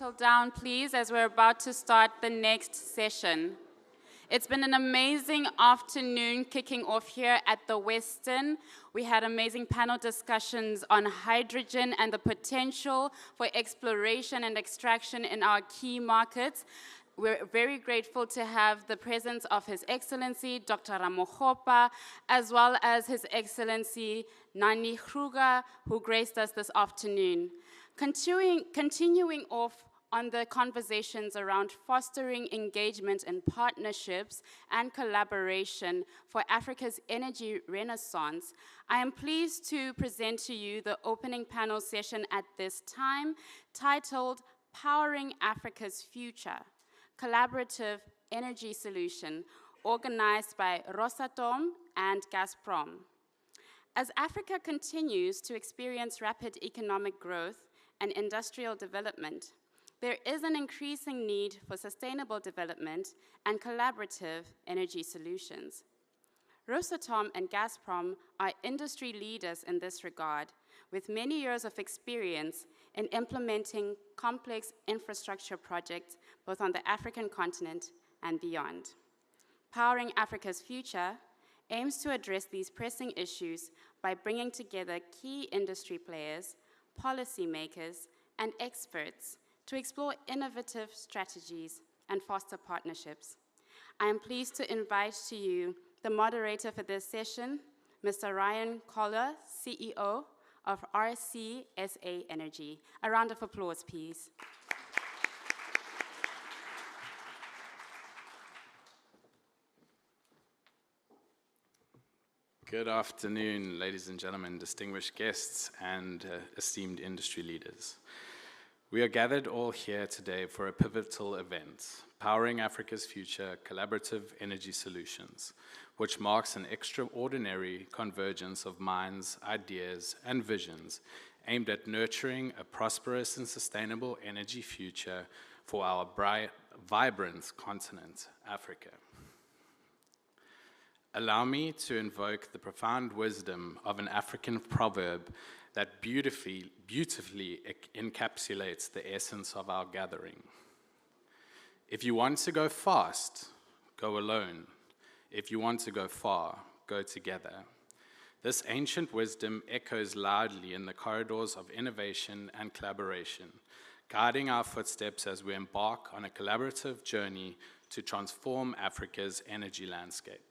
settle down, please, as we're about to start the next session. It's been an amazing afternoon kicking off here at the Westin. We had amazing panel discussions on hydrogen and the potential for exploration and extraction in our key markets. We're very grateful to have the presence of His Excellency, Dr. Ramokgopa, as well as His Excellency, Nani Kruger, who graced us this afternoon. Continuing off on the conversations around fostering engagement and partnerships and collaboration for Africa's energy renaissance, I am pleased to present to you the opening panel session at this time, titled Powering Africa's Future, Collaborative Energy Solution, organized by Rosatom and Gazprom. As Africa continues to experience rapid economic growth and industrial development, there is an increasing need for sustainable development and collaborative energy solutions. Rosatom and Gazprom are industry leaders in this regard, with many years of experience in implementing complex infrastructure projects both on the African continent and beyond. Powering Africa's Future aims to address these pressing issues by bringing together key industry players, policymakers, and experts to explore innovative strategies and foster partnerships. I am pleased to invite to you the moderator for this session, Mr. Ryan Collyer, CEO of RCSA Energy. A round of applause, please. Good afternoon, ladies and gentlemen, distinguished guests, and esteemed industry leaders. We are gathered all here today for a pivotal event, Powering Africa's Future, Collaborative Energy Solutions, which marks an extraordinary convergence of minds, ideas, and visions aimed at nurturing a prosperous and sustainable energy future for our bright, vibrant continent, Africa. Allow me to invoke the profound wisdom of an African proverb that beautifully encapsulates the essence of our gathering. If you want to go fast, go alone. If you want to go far, go together. This ancient wisdom echoes loudly in the corridors of innovation and collaboration, guiding our footsteps as we embark on a collaborative journey to transform Africa's energy landscape.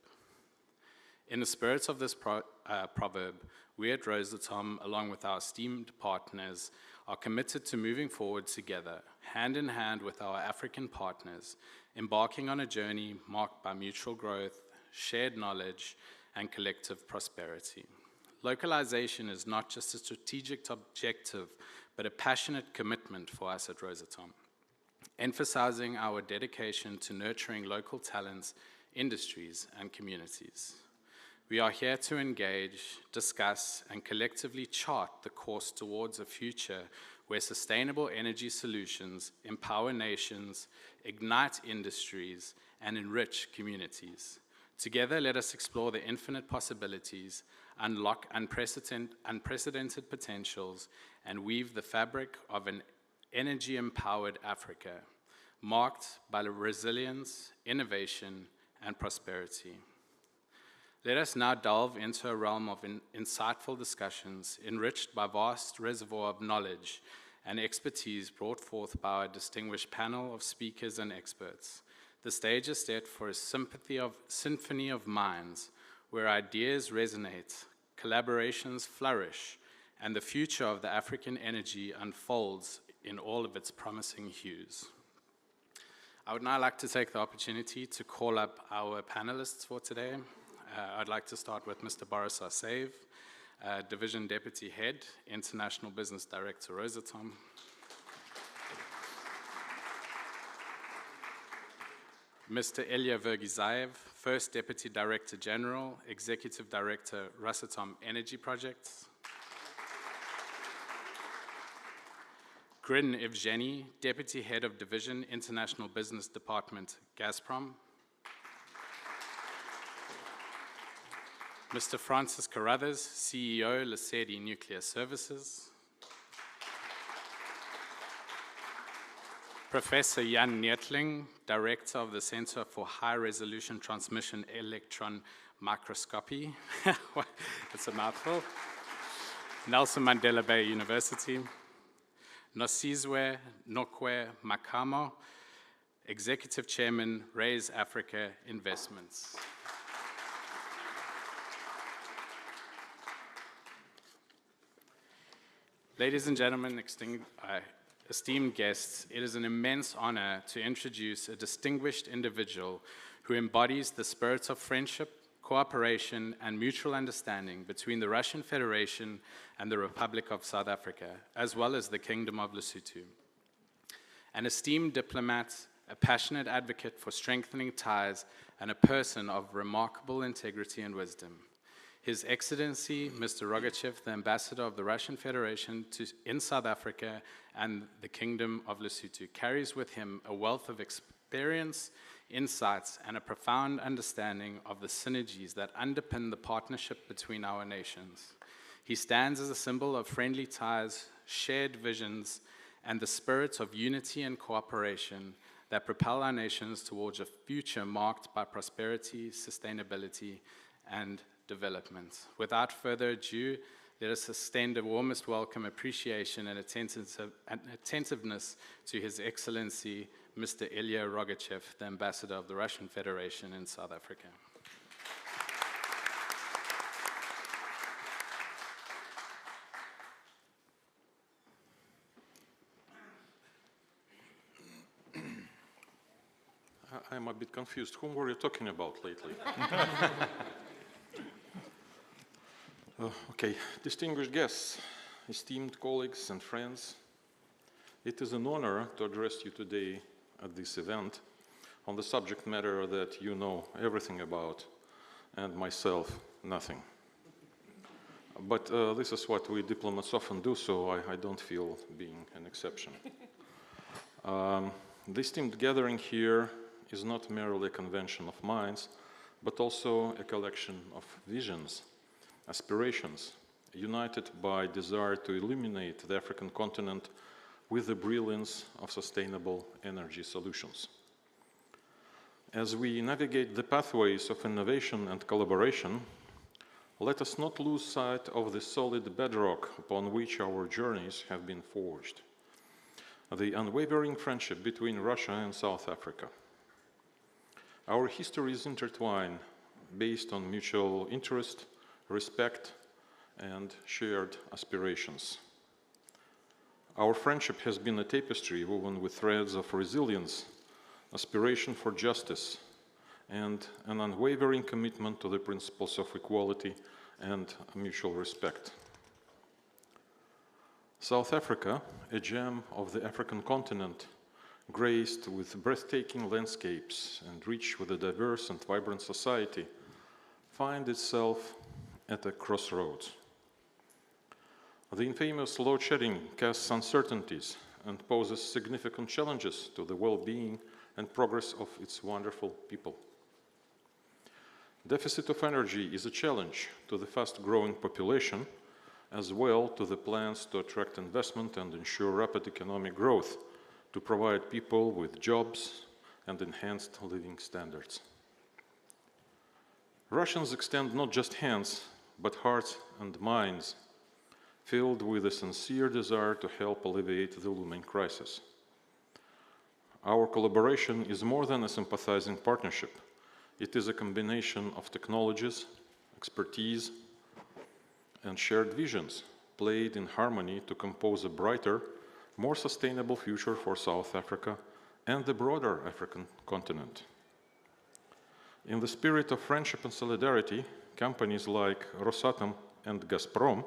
In the spirit of this proverb, we at Rosatom, along with our esteemed partners, are committed to moving forward together, hand in hand with our African partners, embarking on a journey marked by mutual growth, shared knowledge, and collective prosperity. Localization is not just a strategic objective, but a passionate commitment for us at Rosatom, emphasizing our dedication to nurturing local talents, industries, and communities. We are here to engage, discuss, and collectively chart the course towards a future where sustainable energy solutions empower nations, ignite industries, and enrich communities. Together, let us explore the infinite possibilities, unlock unprecedented potentials, and weave the fabric of an energy-empowered Africa, marked by resilience, innovation, and prosperity. Let us now delve into a realm of insightful discussions, enriched by a vast reservoir of knowledge and expertise brought forth by our distinguished panel of speakers and experts. The stage is set for a symphony of minds, where ideas resonate, collaborations flourish, and the future of the African energy unfolds in all of its promising hues. I would now like to take the opportunity to call up our panelists for today. I'd like to start with Mr. Boris Arseev, Division Deputy Head, International Business Director, Rosatom. Mr. Ilya Vergizaev, First Deputy Director General, Executive Director, Rosatom Energy Projects. Grin Evgeniy, Deputy Head of Division, International Business Department, Gazprom. Mr. Francis Carruthers, CEO, Lesedi Nuclear Services. Professor Jan Neethling, Director of the Center for High Resolution Transmission Electron Microscopy. It's a mouthful. Nelson Mandela Bay University. Nosizwe Nokwe Makamo, Executive Chairman, Raise Africa Investments. Ladies and gentlemen, esteemed guests, it is an immense honor to introduce a distinguished individual who embodies the spirit of friendship, cooperation, and mutual understanding between the Russian Federation and the Republic of South Africa, as well as the Kingdom of Lesotho. An esteemed diplomat, a passionate advocate for strengthening ties, and a person of remarkable integrity and wisdom. His Excellency, Mr. Rogachev, the Ambassador of the Russian Federation in South Africa and the Kingdom of Lesotho, carries with him a wealth of experience, insights, and a profound understanding of the synergies that underpin the partnership between our nations. He stands as a symbol of friendly ties, shared visions, and the spirit of unity and cooperation that propel our nations towards a future marked by prosperity, sustainability, and development. Without further ado, let us extend a warmest welcome, appreciation, and attentiveness to His Excellency, Mr. Ilya Rogachev, the Ambassador of the Russian Federation in South Africa. I'm a bit confused. Whom were you talking about lately? Okay, distinguished guests, esteemed colleagues and friends, it is an honor to address you today at this event on the subject matter that you know everything about, and myself, nothing. But this is what we diplomats often do, so I don't feel being an exception. This esteemed gathering here is not merely a convention of minds, but also a collection of visions, aspirations, united by desire to illuminate the African continent with the brilliance of sustainable energy solutions. As we navigate the pathways of innovation and collaboration, let us not lose sight of the solid bedrock upon which our journeys have been forged, the unwavering friendship between Russia and South Africa. Our histories intertwine based on mutual interest, respect, and shared aspirations. Our friendship has been a tapestry woven with threads of resilience, aspiration for justice, and an unwavering commitment to the principles of equality and mutual respect. South Africa, a gem of the African continent, graced with breathtaking landscapes and rich with a diverse and vibrant society, finds itself at a crossroads. The infamous load shedding casts uncertainties and poses significant challenges to the well-being and progress of its wonderful people. Deficit of energy is a challenge to the fast-growing population, as well to the plans to attract investment and ensure rapid economic growth, to provide people with jobs and enhanced living standards. Russians extend not just hands, but hearts and minds, filled with a sincere desire to help alleviate the looming crisis. Our collaboration is more than a sympathizing partnership. It is a combination of technologies, expertise, and shared visions, played in harmony to compose a brighter, more sustainable future for South Africa and the broader African continent. In the spirit of friendship and solidarity, companies like Rosatom and Gazprom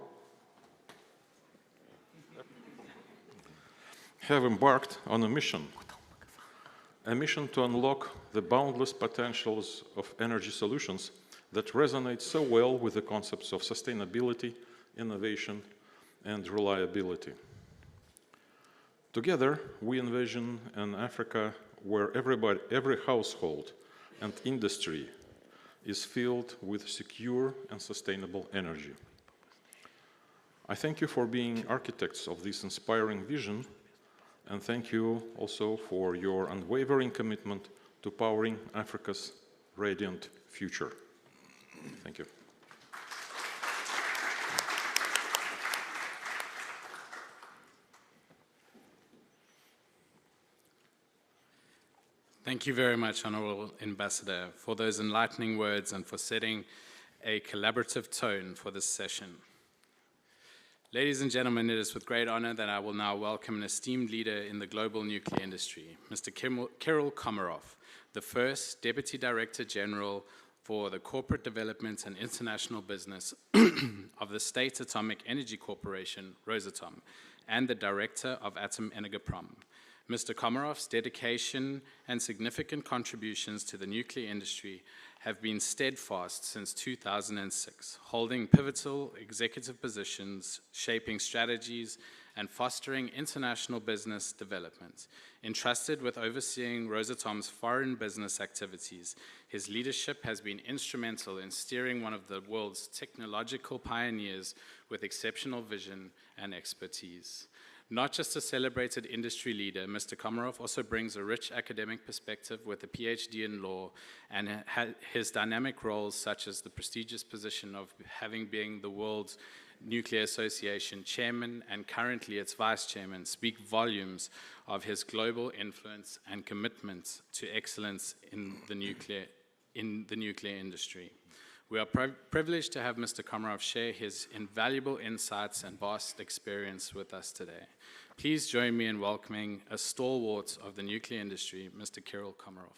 have embarked on a mission to unlock the boundless potentials of energy solutions that resonate so well with the concepts of sustainability, innovation, and reliability. Together, we envision an Africa where every household and industry is filled with secure and sustainable energy. I thank you for being architects of this inspiring vision And thank you also for your unwavering commitment to powering Africa's radiant future. Thank you. Thank you very much, Honorable Ambassador, for those enlightening words and for setting a collaborative tone for this session. Ladies and gentlemen, it is with great honor that I will now welcome an esteemed leader in the global nuclear industry, Mr. Kiril Komarov, the first Deputy Director General for the Corporate Development and International Business of the State Atomic Energy Corporation, Rosatom, and the Director of Atom Energoprom. Mr. Komarov's dedication and significant contributions to the nuclear industry have been steadfast since 2006, holding pivotal executive positions, shaping strategies, and fostering international business development. Entrusted with overseeing Rosatom's foreign business activities, his leadership has been instrumental in steering one of the world's technological pioneers with exceptional vision and expertise. Not just a celebrated industry leader, Mr. Komarov also brings a rich academic perspective with a PhD in law and his dynamic roles such as the prestigious position of having been the World Nuclear Association chairman and currently its vice chairman speak volumes of his global influence and commitment to excellence in the nuclear industry. We are privileged to have Mr. Komarov share his invaluable insights and vast experience with us today. Please join me in welcoming a stalwart of the nuclear industry, Mr. Kiril Komarov.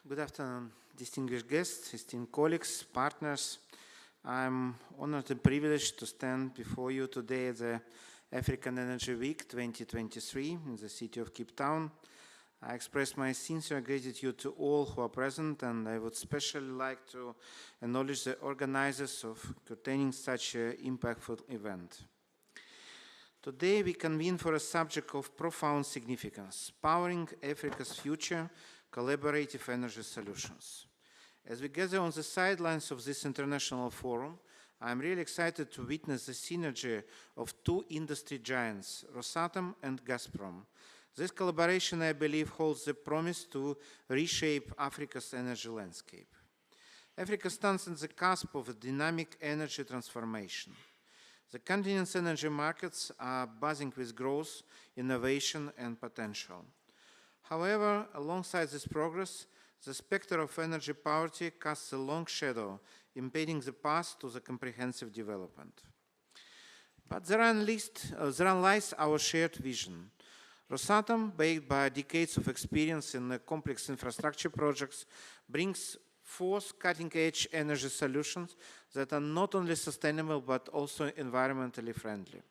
Good afternoon, distinguished guests, esteemed colleagues, partners. I'm honored and privileged to stand before you today at the African Energy Week 2023 in the city of Cape Town. I express my sincere gratitude to all who are present, and I would especially like to acknowledge the organizers of containing such an impactful event. Today we convene for a subject of profound significance: powering Africa's future collaborative energy solutions. As we gather on the sidelines of this international forum, I'm really excited to witness the synergy of two industry giants, Rosatom and Gazprom. This collaboration, I believe, holds the promise to reshape Africa's energy landscape. Africa stands on the cusp of a dynamic energy transformation. The continent's energy markets are buzzing with growth, innovation, and potential. However, alongside this progress, the specter of energy poverty casts a long shadow, impeding the path to the comprehensive development. But therein lies our shared vision. Rosatom, backed by decades of experience in complex infrastructure projects, brings forth cutting-edge energy solutions that are not only sustainable but also environmentally friendly.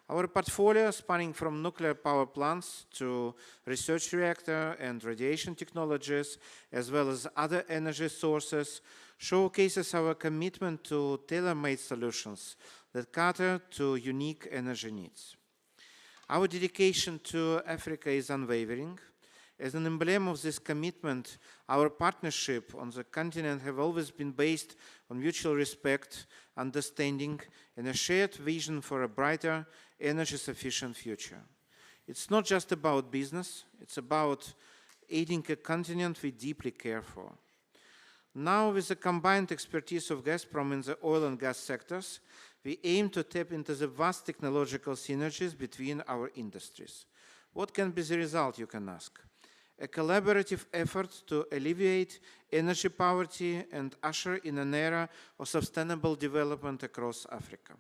Our portfolio, spanning from nuclear power plants to research reactor and radiation technologies, as well as other energy sources, showcases our commitment to tailor-made solutions that cater to unique energy needs. Our dedication to Africa is unwavering. As an emblem of this commitment, our partnership on the continent have always been based on mutual respect, understanding, and a shared vision for a brighter, energy-sufficient future. It's not just about business, it's about aiding a continent we deeply care for. Now, with the combined expertise of Gazprom in the oil and gas sectors, we aim to tap into the vast technological synergies between our industries. What can be the result, you can ask? A collaborative effort to alleviate energy poverty and usher in an era of sustainable development across Africa.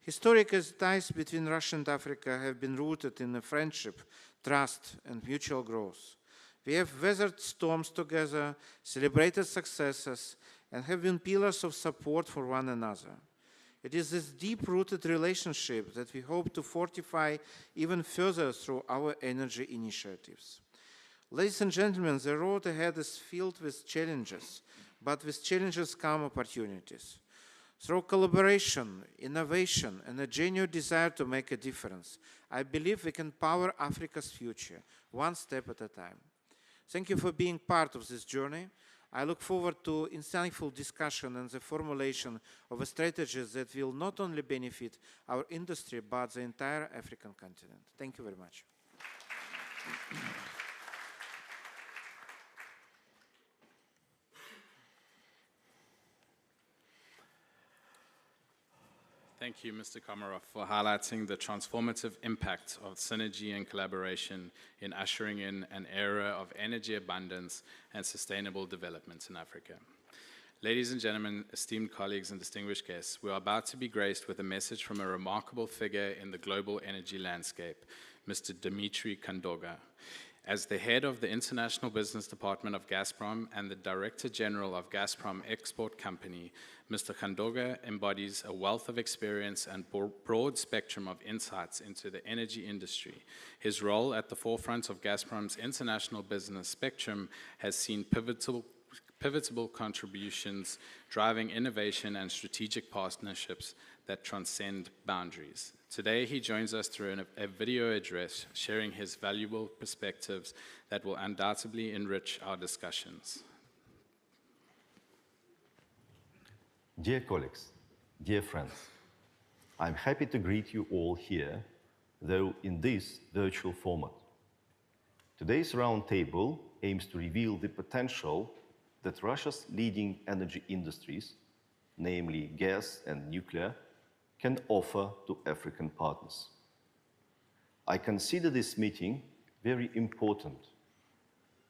Historical ties between Russia and Africa have been rooted in a friendship, trust, and mutual growth. We have weathered storms together, celebrated successes, and have been pillars of support for one another. It is this deep-rooted relationship that we hope to fortify even further through our energy initiatives. Ladies and gentlemen, the road ahead is filled with challenges, but with challenges come opportunities. Through collaboration, innovation, and a genuine desire to make a difference, I believe we can power Africa's future, one step at a time. Thank you for being part of this journey. I look forward to insightful discussion and the formulation of a strategy that will not only benefit our industry, but the entire African continent. Thank you very much. Thank you, Mr. Komarov, for highlighting the transformative impact of synergy and collaboration in ushering in an era of energy abundance and sustainable development in Africa. Ladies and gentlemen, esteemed colleagues and distinguished guests, we are about to be graced with a message from a remarkable figure in the global energy landscape, Mr. Dmitry Khandoga. As the head of the International Business Department of Gazprom and the Director General of Gazprom Export Company, Mr. Khandoga embodies a wealth of experience and broad spectrum of insights into the energy industry. His role at the forefront of Gazprom's international business spectrum has seen pivotal contributions, driving innovation and strategic partnerships that transcend boundaries. Today, he joins us through a video address, sharing his valuable perspectives that will undoubtedly enrich our discussions. Dear colleagues, dear friends, I'm happy to greet you all here, though in this virtual format. Today's roundtable aims to reveal the potential that Russia's leading energy industries, namely gas and nuclear, can offer to African partners. I consider this meeting very important.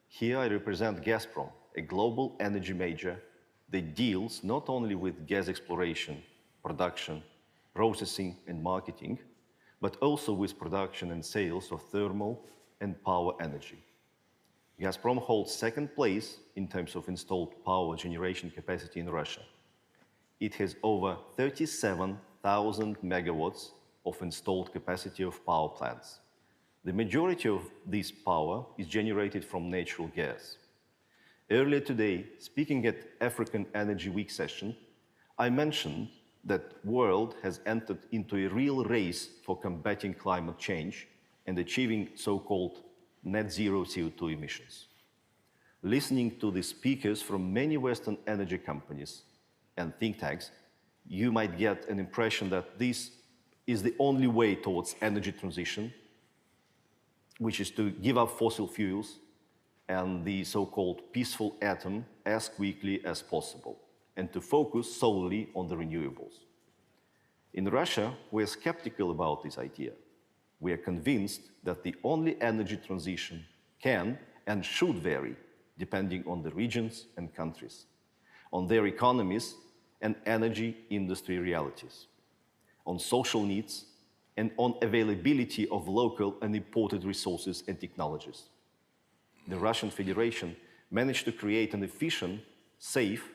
Here I represent Gazprom, a global energy major that deals not only with gas exploration, production, processing and marketing, but also with production and sales of thermal and power energy. Gazprom holds second place in terms of installed power generation capacity in Russia. It has over 37,000 megawatts of installed capacity of power plants. The majority of this power is generated from natural gas. Earlier today, speaking at African Energy Week session, I mentioned that the world has entered into a real race for combating climate change and achieving so-called net zero CO2 emissions. Listening to the speakers from many Western energy companies and think tanks, you might get an impression that this is the only way towards energy transition, which is to give up fossil fuels and the so-called peaceful atom as quickly as possible, and to focus solely on the renewables. In Russia, we are skeptical about this idea. We are convinced that the only energy transition can and should vary depending on the regions and countries, on their economies and energy industry realities, on social needs, and on availability of local and imported resources and technologies. The Russian Federation managed to create an efficient, safe,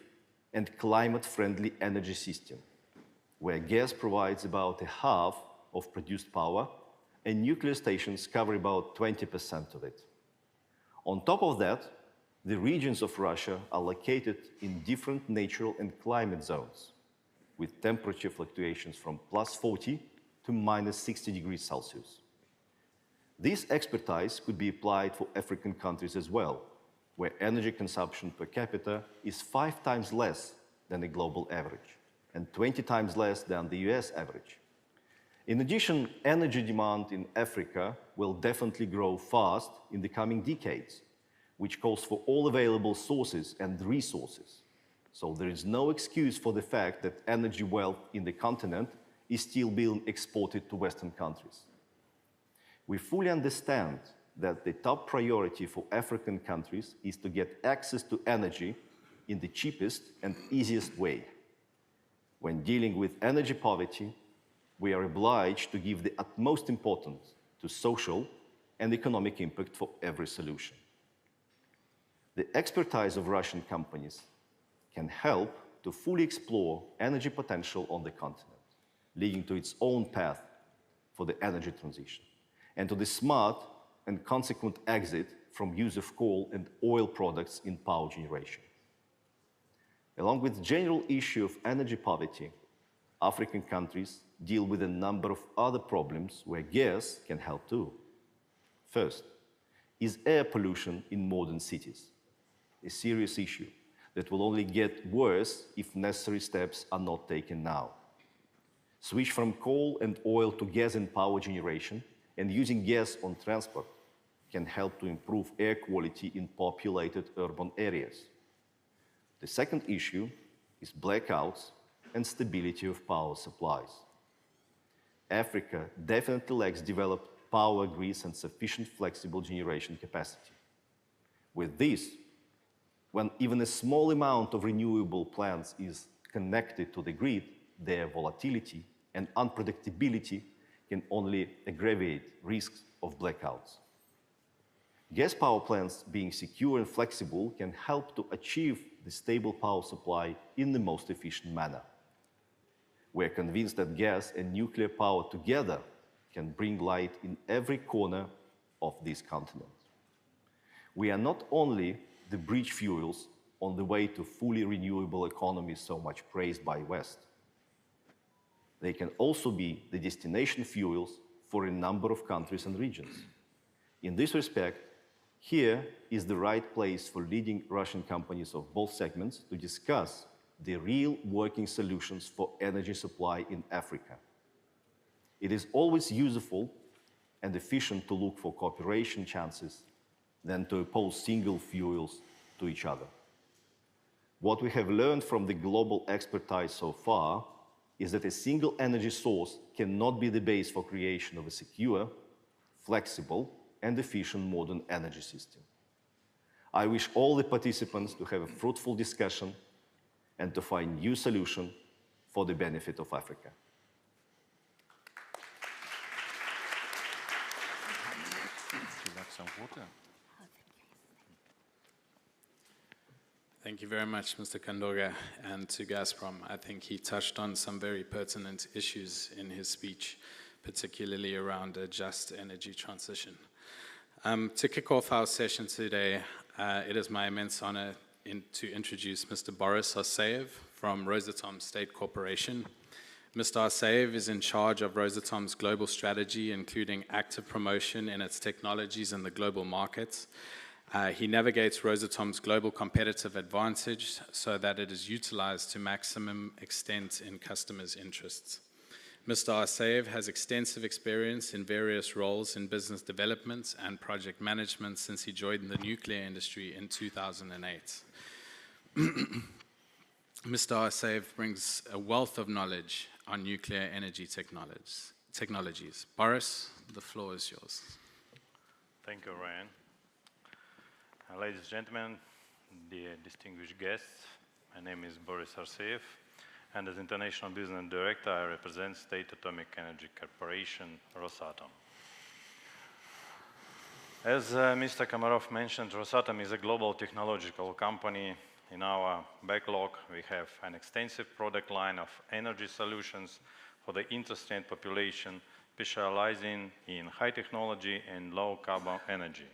and climate-friendly energy system, where gas provides about half of produced power, and nuclear stations cover about 20% of it. On top of that, the regions of Russia are located in different natural and climate zones, with temperature fluctuations from +40 to -60 degrees Celsius. This expertise could be applied for African countries as well, where energy consumption per capita is 5 times less than the global average and 20 times less than the US average. In addition, energy demand in Africa will definitely grow fast in the coming decades, which calls for all available sources and resources. So there is no excuse for the fact that energy wealth in the continent is still being exported to Western countries. We fully understand that the top priority for African countries is to get access to energy in the cheapest and easiest way. When dealing with energy poverty, we are obliged to give the utmost importance to social and economic impact for every solution. The expertise of Russian companies can help to fully explore energy potential on the continent, leading to its own path for the energy transition, and to the smart and consequent exit from use of coal and oil products in power generation. Along with the general issue of energy poverty, African countries deal with a number of other problems where gas can help too. First, is air pollution in modern cities, a serious issue that will only get worse if necessary steps are not taken now. Switch from coal and oil to gas and power generation, and using gas on transport can help to improve air quality in populated urban areas. The second issue is blackouts and stability of power supplies. Africa definitely lacks developed power grids and sufficient flexible generation capacity. With this, when even a small amount of renewable plants is connected to the grid, their volatility and unpredictability can only aggravate risks of blackouts. Gas power plants being secure and flexible can help to achieve the stable power supply in the most efficient manner. We're convinced that gas and nuclear power together can bring light in every corner of this continent. We are not only the bridge fuels on the way to fully renewable economy so much praised by West. They can also be the destination fuels for a number of countries and regions. In this respect, here is the right place for leading Russian companies of both segments to discuss the real working solutions for energy supply in Africa. It is always useful and efficient to look for cooperation chances than to oppose single fuels to each other. What we have learned from the global expertise so far is that a single energy source cannot be the base for creation of a secure, flexible, and efficient modern energy system. I wish all the participants to have a fruitful discussion and to find new solutions for the benefit of Africa. Would you like some water? Thank you very much, Mr. Khandoga, and to Gazprom. I think he touched on some very pertinent issues in his speech, particularly around a just energy transition. To kick off our session today, it is my immense honor to introduce Mr. Boris Arseev from Rosatom State Corporation. Mr. Arseev is in charge of Rosatom's global strategy, including active promotion in its technologies in the global markets. He navigates Rosatom's global competitive advantage so that it is utilized to maximum extent in customers' interests. Mr. Arseev has extensive experience in various roles in business development and project management since he joined the nuclear industry in 2008. Mr. Arseev brings a wealth of knowledge on nuclear energy technologies. Boris, the floor is yours. Thank you, Ryan. Ladies and gentlemen, dear distinguished guests, my name is Boris Arseev, and as International Business Director, I represent State Atomic Energy Corporation, Rosatom. As Mr. Komarov mentioned, Rosatom is a global technological company. In our backlog, we have an extensive product line of energy solutions for the interstate population, specializing in high technology and low carbon energy.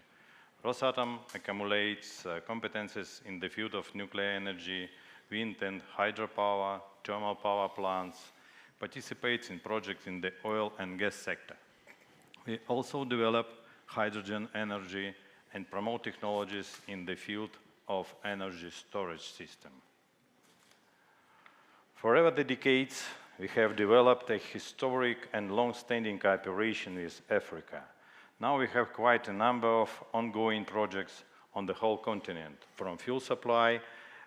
Rosatom accumulates competences in the field of nuclear energy, wind and hydropower, thermal power plants, participates in projects in the oil and gas sector. We also develop hydrogen energy and promote technologies in the field of energy storage system. For over the decades, we have developed a historic and long-standing cooperation with Africa. Now we have quite a number of ongoing projects on the whole continent, from fuel supply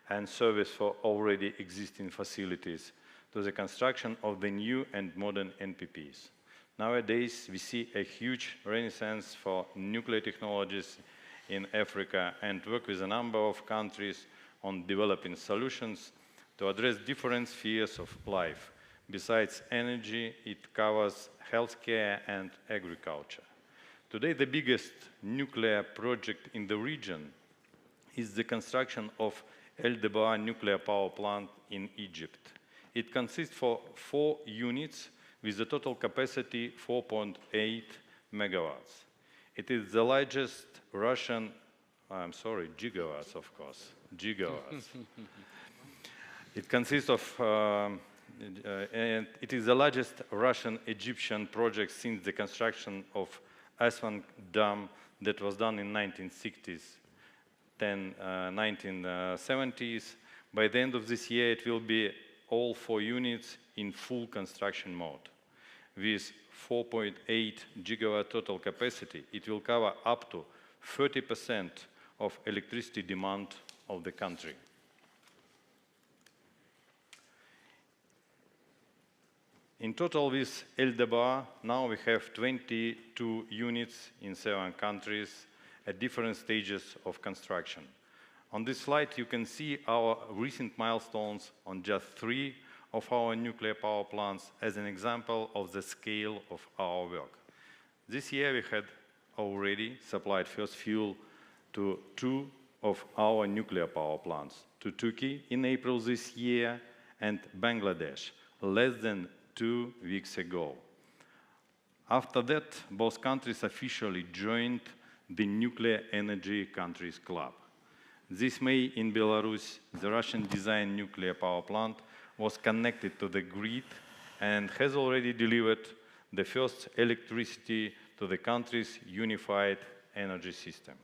and service for already existing facilities to the construction of the new and modern NPPs. Nowadays, we see a huge renaissance for nuclear technologies in Africa and work with a number of countries on developing solutions to address different spheres of life. Besides energy, it covers healthcare and agriculture. Today, the biggest nuclear project in the region is the construction of El Debaa nuclear power plant in Egypt. It consists of 4 units with a total capacity 4.8 megawatts. It is the largest Russian, gigawatts, of course, gigawatts. It consists of, and it is the largest Russian-Egyptian project since the construction of Aswan Dam that was done in 1960s. 1970s. By the end of this year, it will be all 4 units in full construction mode. With 4.8 gigawatt total capacity, it will cover up to 30% of electricity demand of the country. In total, with LDBA, now we have 22 units in 7 countries at different stages of construction. On this slide, you can see our recent milestones on just 3 of our nuclear power plants as an example of the scale of our work. This year, we had already supplied first fuel to 2 of our nuclear power plants, to Turkey in April this year and Bangladesh less than 2 weeks ago. After that, both countries officially joined the Nuclear Energy Countries Club. This May in Belarus, the Russian-designed nuclear power plant was connected to the grid and has already delivered the first electricity to the country's unified energy system.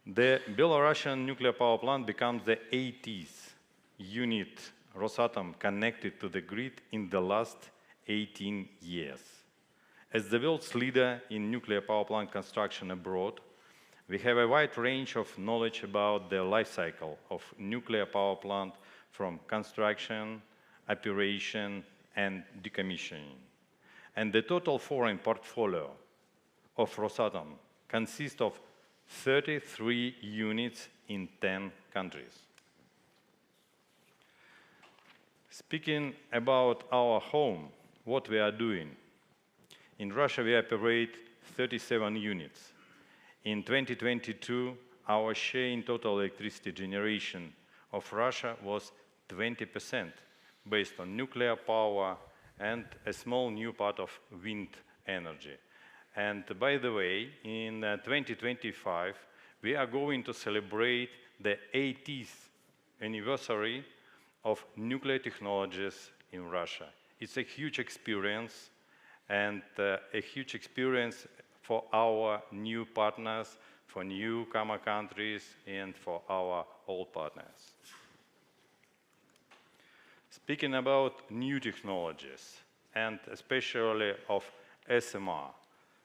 The Belarusian nuclear power plant becomes the 80th unit Rosatom connected to the grid in the last 18 years. As the world's leader in nuclear power plant construction abroad, we have a wide range of knowledge about the life cycle of nuclear power plant from construction, operation, and decommissioning. And the total foreign portfolio of Rosatom consists of 33 units in 10 countries. Speaking about our home, what we are doing. In Russia, we operate 37 units. In 2022, our share in total electricity generation of Russia was 20%, based on nuclear power and a small new part of wind energy. And by the way, in 2025, we are going to celebrate the 80th anniversary of nuclear technologies in Russia. It's a huge experience, and a huge experience for our new partners, for newcomer countries, and for our old partners. Speaking about new technologies, and especially of SMR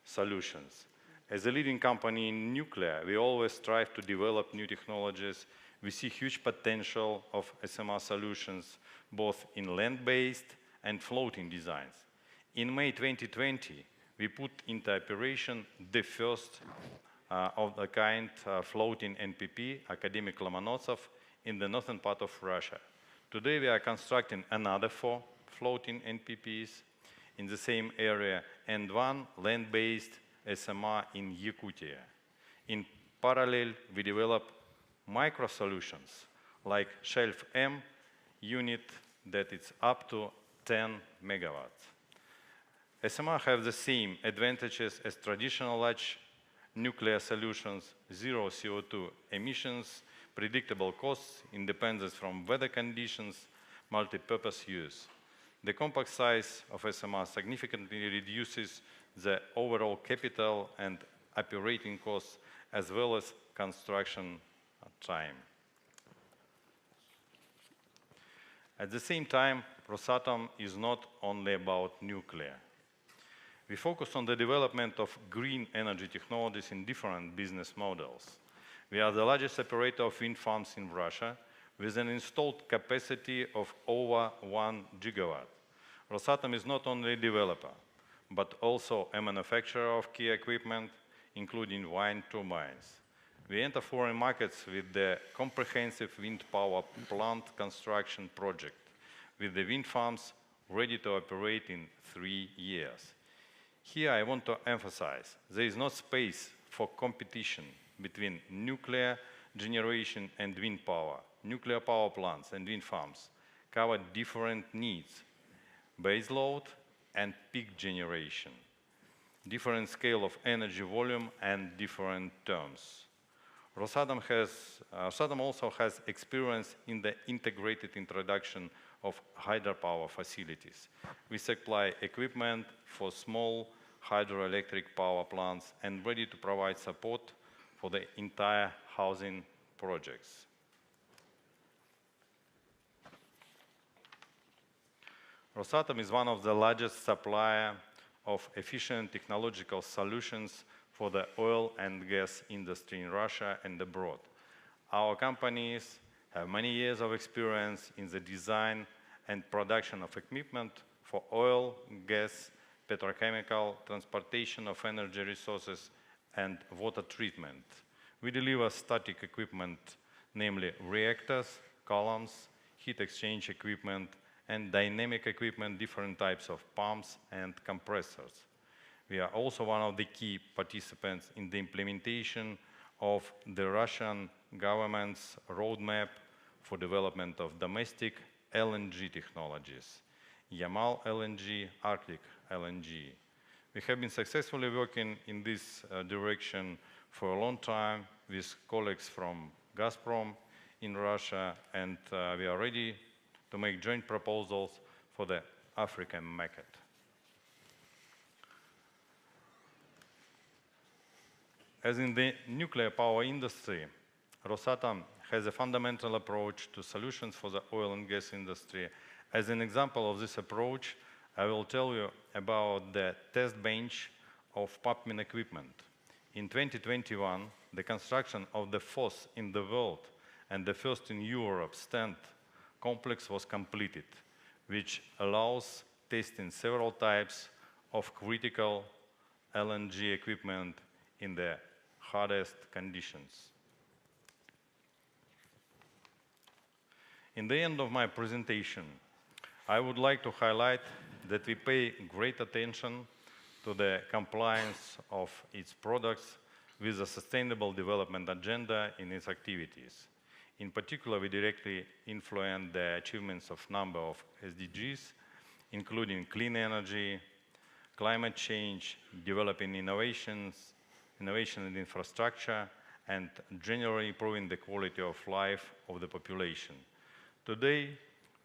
solutions, as a leading company in nuclear, we always strive to develop new technologies. We see huge potential of SMR solutions, both in land-based and floating designs. In May 2020, we put into operation the first of the kind floating NPP, Academic Lomonosov, in the northern part of Russia. Today, we are constructing another 4 floating NPPs in the same area and 1 land-based SMR in Yakutia. In parallel, we develop micro-solutions like Shelf M unit that is up to 10 megawatts. SMR have the same advantages as traditional large nuclear solutions: zero CO2 emissions, predictable costs, independence from weather conditions, multi-purpose use. The compact size of SMR significantly reduces the overall capital and operating costs, as well as construction time. At the same time, Rosatom is not only about nuclear. We focus on the development of green energy technologies in different business models. We are the largest operator of wind farms in Russia, with an installed capacity of over 1 gigawatt. Rosatom is not only a developer, but also a manufacturer of key equipment, including wind turbines. We enter foreign markets with the comprehensive wind power plant construction project, with the wind farms ready to operate in 3 years. Here I want to emphasize, there is no space for competition between nuclear generation and wind power. Nuclear power plants and wind farms cover different needs: base load and peak generation, different scale of energy volume, and different terms. Rosatom also has experience in the integrated introduction of hydropower facilities. We supply equipment for small hydroelectric power plants, and ready to provide support for the entire housing projects. Rosatom is one of the largest suppliers of efficient technological solutions for the oil and gas industry in Russia and abroad. Our companies have many years of experience in the design and production of equipment for oil, gas, petrochemical, transportation of energy resources, and water treatment. We deliver static equipment, namely reactors, columns, heat exchange equipment, and dynamic equipment, different types of pumps and compressors. We are also one of the key participants in the implementation of the Russian government's roadmap for development of domestic LNG technologies, Yamal LNG, Arctic LNG. We have been successfully working in this direction for a long time with colleagues from Gazprom in Russia, and we are ready to make joint proposals for the African market. As in the nuclear power industry, Rosatom has a fundamental approach to solutions for the oil and gas industry. As an example of this approach, I will tell you about the test bench of pumping equipment. In 2021, the construction of the fourth in the world and the first in Europe stand complex was completed, which allows testing several types of critical LNG equipment in the hardest conditions. In the end of my presentation, I would like to highlight that we pay great attention to the compliance of its products with the Sustainable Development Agenda in its activities. In particular, we directly influence the achievements of a number of SDGs, including clean energy, climate change, developing innovation in infrastructure, and generally improving the quality of life of the population. Today,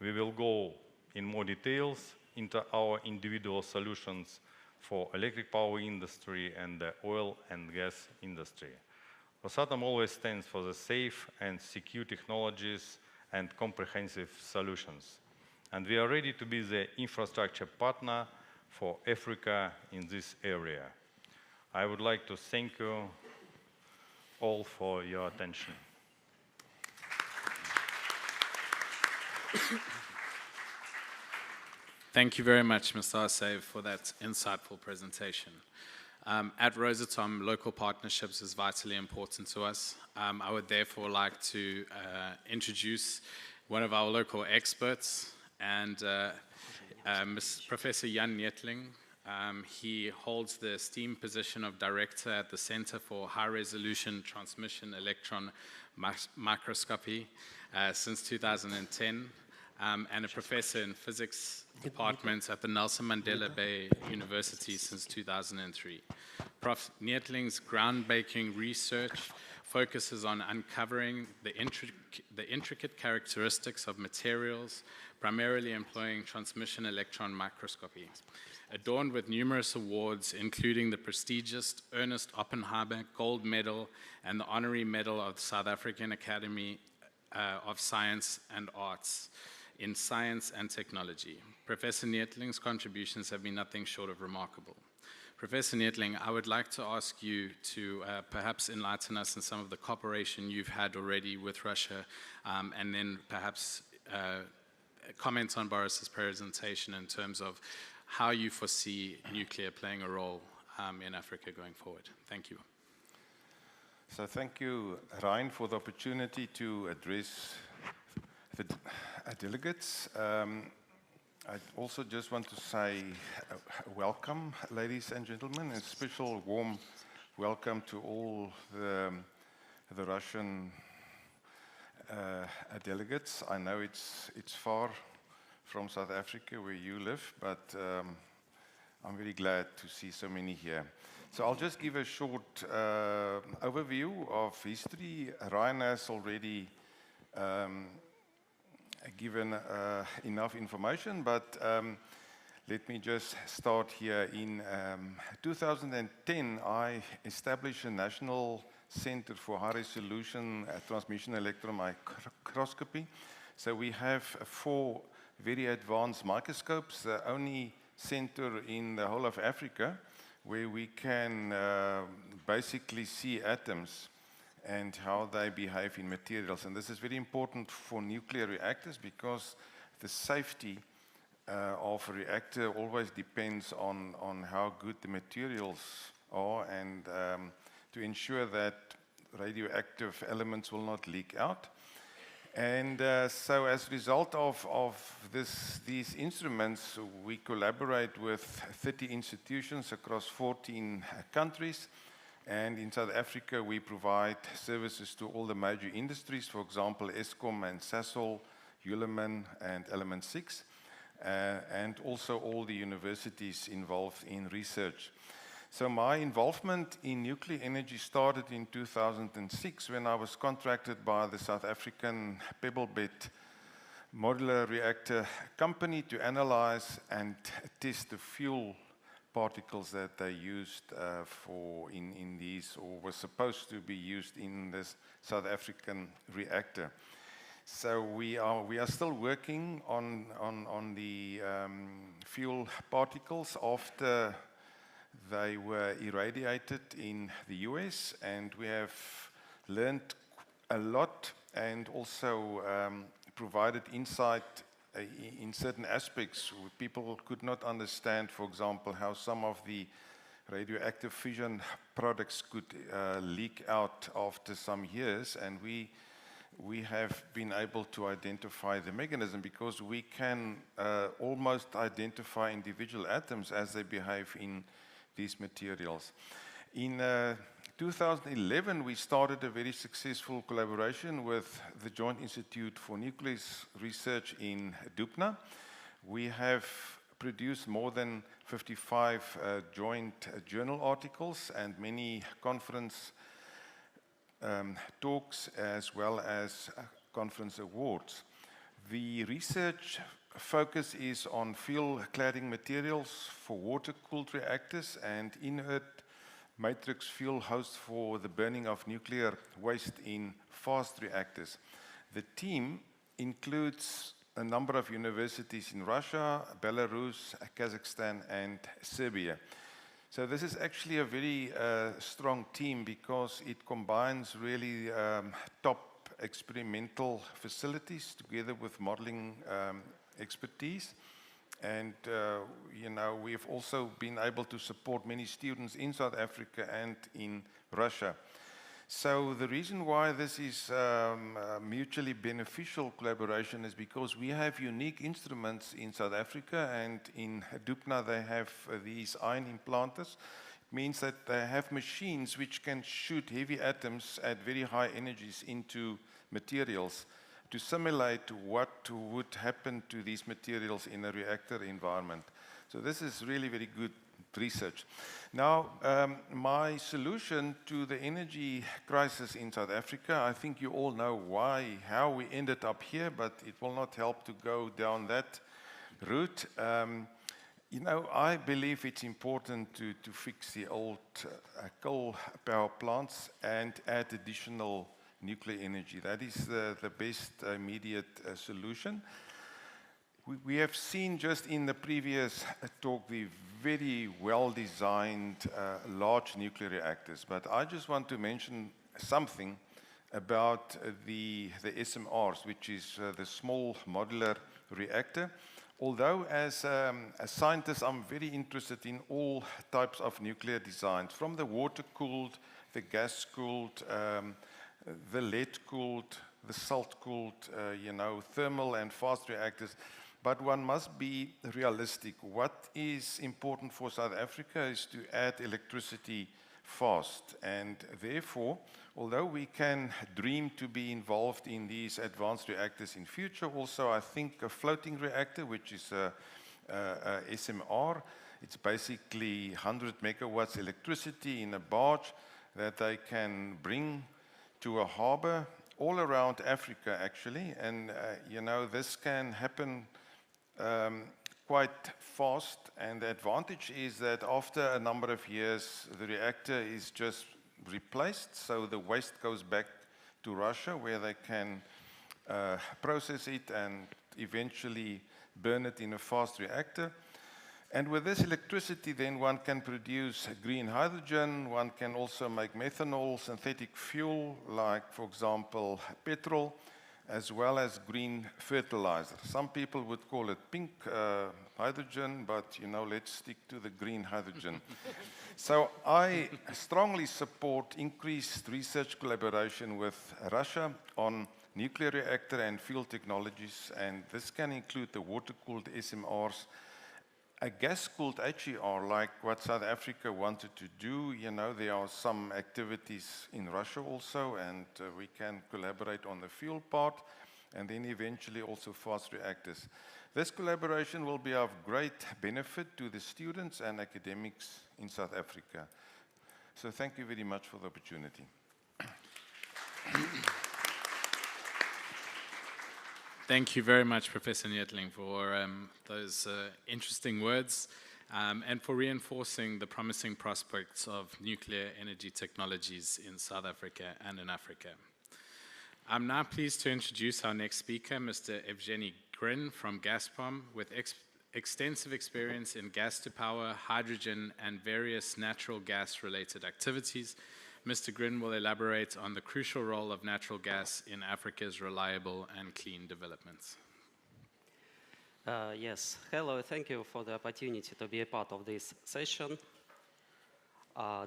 we will go in more details into our individual solutions for electric power industry and the oil and gas industry. Rosatom always stands for the safe and secure technologies and comprehensive solutions. And we are ready to be the infrastructure partner for Africa in this area. I would like to thank you all for your attention. Thank you very much, Mr. Arseev, for that insightful presentation. At Rosatom, local partnerships is vitally important to us. I would therefore like to introduce one of our local experts, and Professor Jan Neethling. He holds the esteemed position of Director at the Center for High-Resolution Transmission Electron Microscopy since 2010, and a professor in physics department at the Nelson Mandela Bay University since 2003. Prof. Neethling's groundbreaking research focuses on uncovering the intricate characteristics of materials, primarily employing transmission electron microscopy. Adorned with numerous awards, including the prestigious Ernest Oppenheimer Gold Medal and the Honorary Medal of the South African Academy of Science and Arts in Science and Technology. Professor Neethling's contributions have been nothing short of remarkable. Professor Neethling, I would like to ask you to perhaps enlighten us in some of the cooperation you've had already with Russia, and then perhaps comment on Boris's presentation in terms of how you foresee nuclear playing a role in Africa going forward. Thank you. So thank you, Ryan, for the opportunity to address the delegates. I also just want to say welcome, ladies and gentlemen, and a special warm welcome to all the Russian delegates. I know it's far from South Africa where you live, but I'm very glad to see so many here. So I'll just give a short overview of history. Ryan has already given enough information, but let me just start here. In 2010, I established a National Center for High Resolution Transmission Electron Microscopy. So we have 4 very advanced microscopes, the only center in the whole of Africa where we can basically see atoms and how they behave in materials. And this is very important for nuclear reactors because the safety of a reactor always depends on how good the materials are, and to ensure that radioactive elements will not leak out. And so as a result of these instruments, we collaborate with 30 institutions across 14 countries. And in South Africa, we provide services to all the major industries, for example, Eskom and Sasol, Hulamin and Element 6, and also all the universities involved in research. So my involvement in nuclear energy started in 2006 when I was contracted by the South African Pebble Bed modular reactor company to analyze and test the fuel particles that they used in these, or were supposed to be used in this South African reactor. So we are still working on the fuel particles after they were irradiated in the US, and we have learned a lot and also provided insight in certain aspects where people could not understand, for example, how some of the radioactive fission products could leak out after some years, and we have been able to identify the mechanism because we can almost identify individual atoms as they behave in these materials. In 2011, we started a very successful collaboration with the Joint Institute for Nuclear Research in Dubna. We have produced more than 55 joint journal articles and many conference talks, as well as conference awards. The research focus is on fuel cladding materials for water-cooled reactors and inert matrix fuel hosts for the burning of nuclear waste in fast reactors. The team includes a number of universities in Russia, Belarus, Kazakhstan, and Serbia. So this is actually a very strong team because it combines really top experimental facilities together with modeling expertise. And, we've also been able to support many students in South Africa and in Russia. So the reason why this is mutually beneficial collaboration is because we have unique instruments in South Africa, and in Dubna they have these ion implanters. It means that they have machines which can shoot heavy atoms at very high energies into materials to simulate what would happen to these materials in a reactor environment. So this is really very good research. Now, my solution to the energy crisis in South Africa, I think you all know how we ended up here, but it will not help to go down that route. I believe it's important to fix the old coal power plants and add additional nuclear energy. That is the best immediate solution. We have seen just in the previous talk the very well-designed large nuclear reactors, but I just want to mention something about the SMRs, which is the small modular reactor. Although as a scientist, I'm very interested in all types of nuclear designs, from the water-cooled, the gas-cooled, the lead-cooled, the salt-cooled, thermal and fast reactors. But one must be realistic. What is important for South Africa is to add electricity fast. And therefore, although we can dream to be involved in these advanced reactors in future, also I think a floating reactor, which is a SMR, it's basically 100 megawatts electricity in a barge that they can bring to a harbor all around Africa, actually. And, this can happen quite fast, and the advantage is that after a number of years, the reactor is just replaced, so the waste goes back to Russia, where they can process it and eventually burn it in a fast reactor. And with this electricity, then one can produce green hydrogen, one can also make methanol, synthetic fuel, like, for example, petrol, as well as green fertilizer. Some people would call it pink hydrogen, but, you know, let's stick to the green hydrogen. So I strongly support increased research collaboration with Russia on nuclear reactor and fuel technologies, and this can include the water-cooled SMRs, a gas-cooled HER, like what South Africa wanted to do. You know, there are some activities in Russia also, and we can collaborate on the fuel part, and then eventually also fast reactors. This collaboration will be of great benefit to the students and academics in South Africa. So thank you very much for the opportunity. Thank you very much, Professor Neethling, for those interesting words and for reinforcing the promising prospects of nuclear energy technologies in South Africa and in Africa. I'm now pleased to introduce our next speaker, Mr. Evgeniy Grin from Gazprom, with extensive experience in gas-to-power, hydrogen, and various natural gas-related activities. Mr. Grin will elaborate on the crucial role of natural gas in Africa's reliable and clean developments. Yes, hello, thank you for the opportunity to be a part of this session.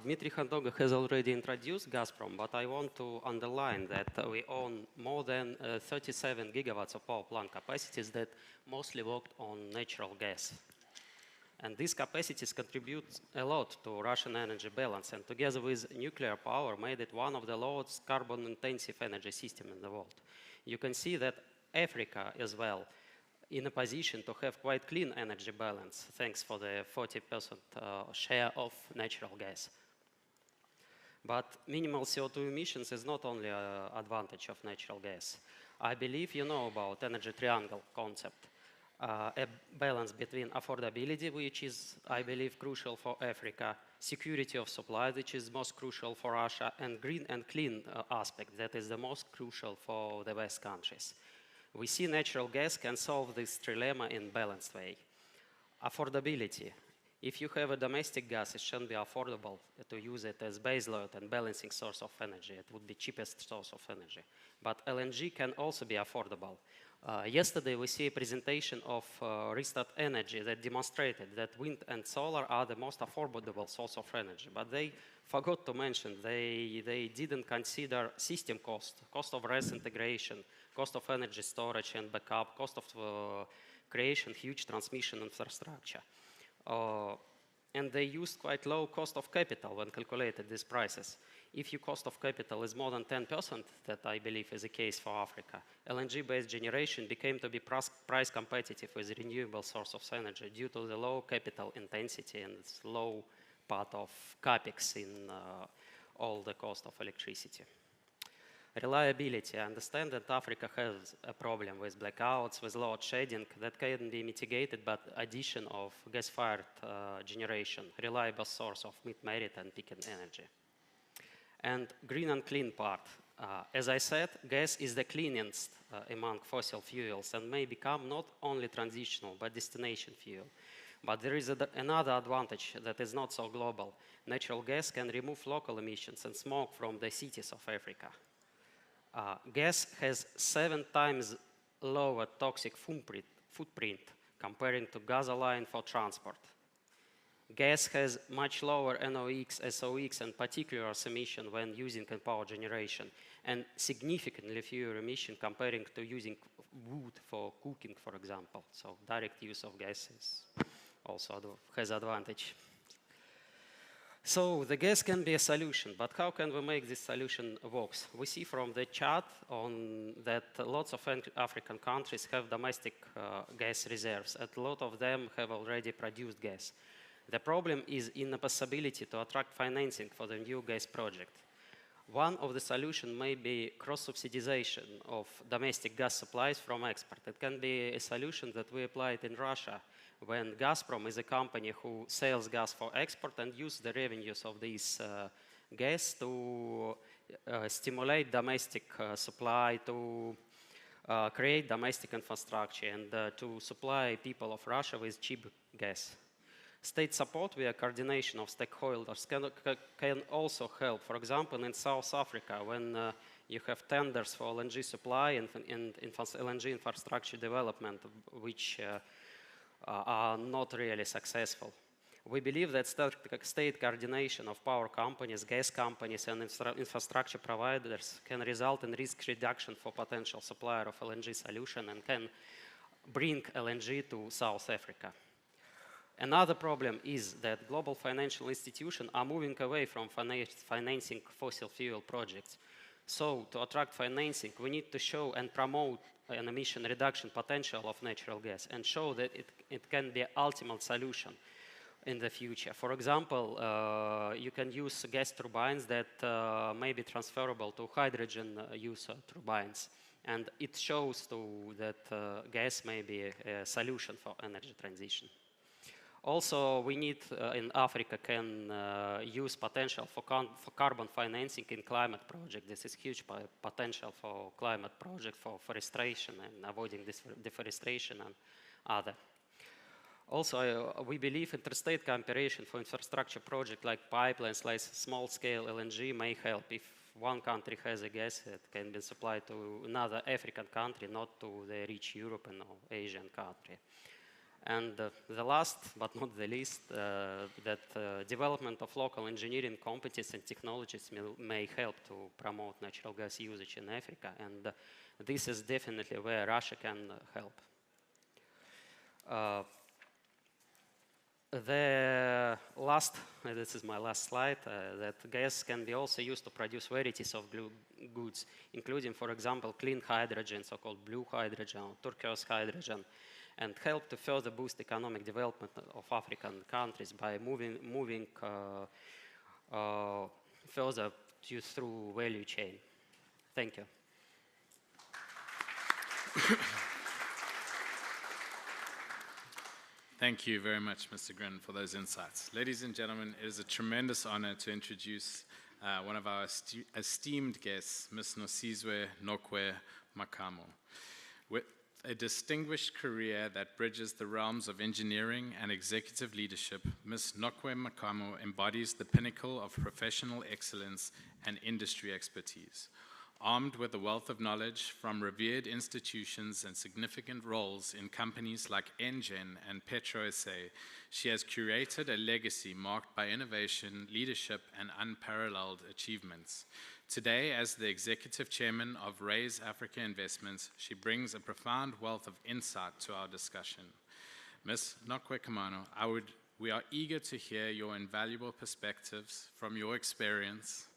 Dmitry Khandoga has already introduced Gazprom, but I want to underline that we own more than 37 gigawatts of power plant capacities that mostly worked on natural gas. And these capacities contribute a lot to Russian energy balance, and together with nuclear power made it one of the lowest carbon-intensive energy systems in the world. You can see that Africa as well in a position to have quite clean energy balance, thanks for the 40% share of natural gas. But minimal CO2 emissions is not only an advantage of natural gas. I believe you know about energy triangle concept. A balance between affordability, which is, I believe, crucial for Africa, security of supply, which is most crucial for Russia, and green and clean aspect, that is the most crucial for the West countries. We see natural gas can solve this trilemma in a balanced way. Affordability. If you have a domestic gas, it shouldn't be affordable to use it as baseload and balancing source of energy. It would be cheapest source of energy. But LNG can also be affordable. Yesterday, we see a presentation of Restart Energy that demonstrated that wind and solar are the most affordable source of energy. But they forgot to mention they didn't consider system cost of RES integration, cost of energy storage and backup, cost of creation huge transmission infrastructure. And they used quite low cost of capital when calculated these prices. If your cost of capital is more than 10%, that I believe is the case for Africa, LNG-based generation became to be price competitive with renewable source of energy due to the low capital intensity and its low part of capex in all the cost of electricity. Reliability. I understand that Africa has a problem with blackouts, with load shedding that can be mitigated by addition of gas-fired generation, reliable source of mid-merit and peaking energy. And green and clean part. As I said, gas is the cleanest among fossil fuels and may become not only transitional but destination fuel. But there is another advantage that is not so global. Natural gas can remove local emissions and smoke from the cities of Africa. Gas has 7 times lower toxic footprint comparing to gasoline for transport. Gas has much lower NOx, SOx, and particulates emission when using in power generation, and significantly fewer emission comparing to using wood for cooking, for example. So direct use of gas also has advantage. So the gas can be a solution, but how can we make this solution work? We see from the chart on that lots of African countries have domestic gas reserves, and a lot of them have already produced gas. The problem is in the possibility to attract financing for the new gas project. One of the solutions may be cross-subsidization of domestic gas supplies from export. It can be a solution that we applied in Russia when Gazprom is a company who sells gas for export and use the revenues of this gas to stimulate domestic supply, to create domestic infrastructure, and to supply people of Russia with cheap gas. State support via coordination of stakeholders can also help. For example, in South Africa, when you have tenders for LNG supply and LNG infrastructure development, which are not really successful. We believe that state coordination of power companies, gas companies, and infrastructure providers can result in risk reduction for potential supplier of LNG solution and can bring LNG to South Africa. Another problem is that global financial institutions are moving away from financing fossil fuel projects. So to attract financing, we need to show and promote an emission reduction potential of natural gas and show that it can be an ultimate solution in the future. For example, you can use gas turbines that may be transferable to hydrogen use turbines. And it shows that gas may be a solution for energy transition. Also, we need in Africa can use potential for carbon financing in climate projects. This is huge potential for climate projects, for forestation and avoiding deforestation and other. Also, we believe interstate cooperation for infrastructure projects like pipelines, like small-scale LNG may help. If one country has a gas, it can be supplied to another African country, not to the rich European or Asian country. And the last, but not the least, that development of local engineering competence and technologies may help to promote natural gas usage in Africa. And this is definitely where Russia can help. The last, this is my last slide, that gas can be also used to produce varieties of goods, including, for example, clean hydrogen, so-called blue hydrogen, or turquoise hydrogen, and help to further boost economic development of African countries by moving further through value chain. Thank you. Thank you very much, Mr. Grin, for those insights. Ladies and gentlemen, it is a tremendous honor to introduce one of our esteemed guests, Ms. Nosizwe Nokwe Makamo. With a distinguished career that bridges the realms of engineering and executive leadership, Ms. Nokwe Makamo embodies the pinnacle of professional excellence and industry expertise. Armed with a wealth of knowledge from revered institutions and significant roles in companies like Engen and PJSC, she has curated a legacy marked by innovation, leadership, and unparalleled achievements. Today, as the executive chairman of Raise Africa Investments, she brings a profound wealth of insight to our discussion. Ms. Nokwe Makamo, we are eager to hear your invaluable perspectives from your experience,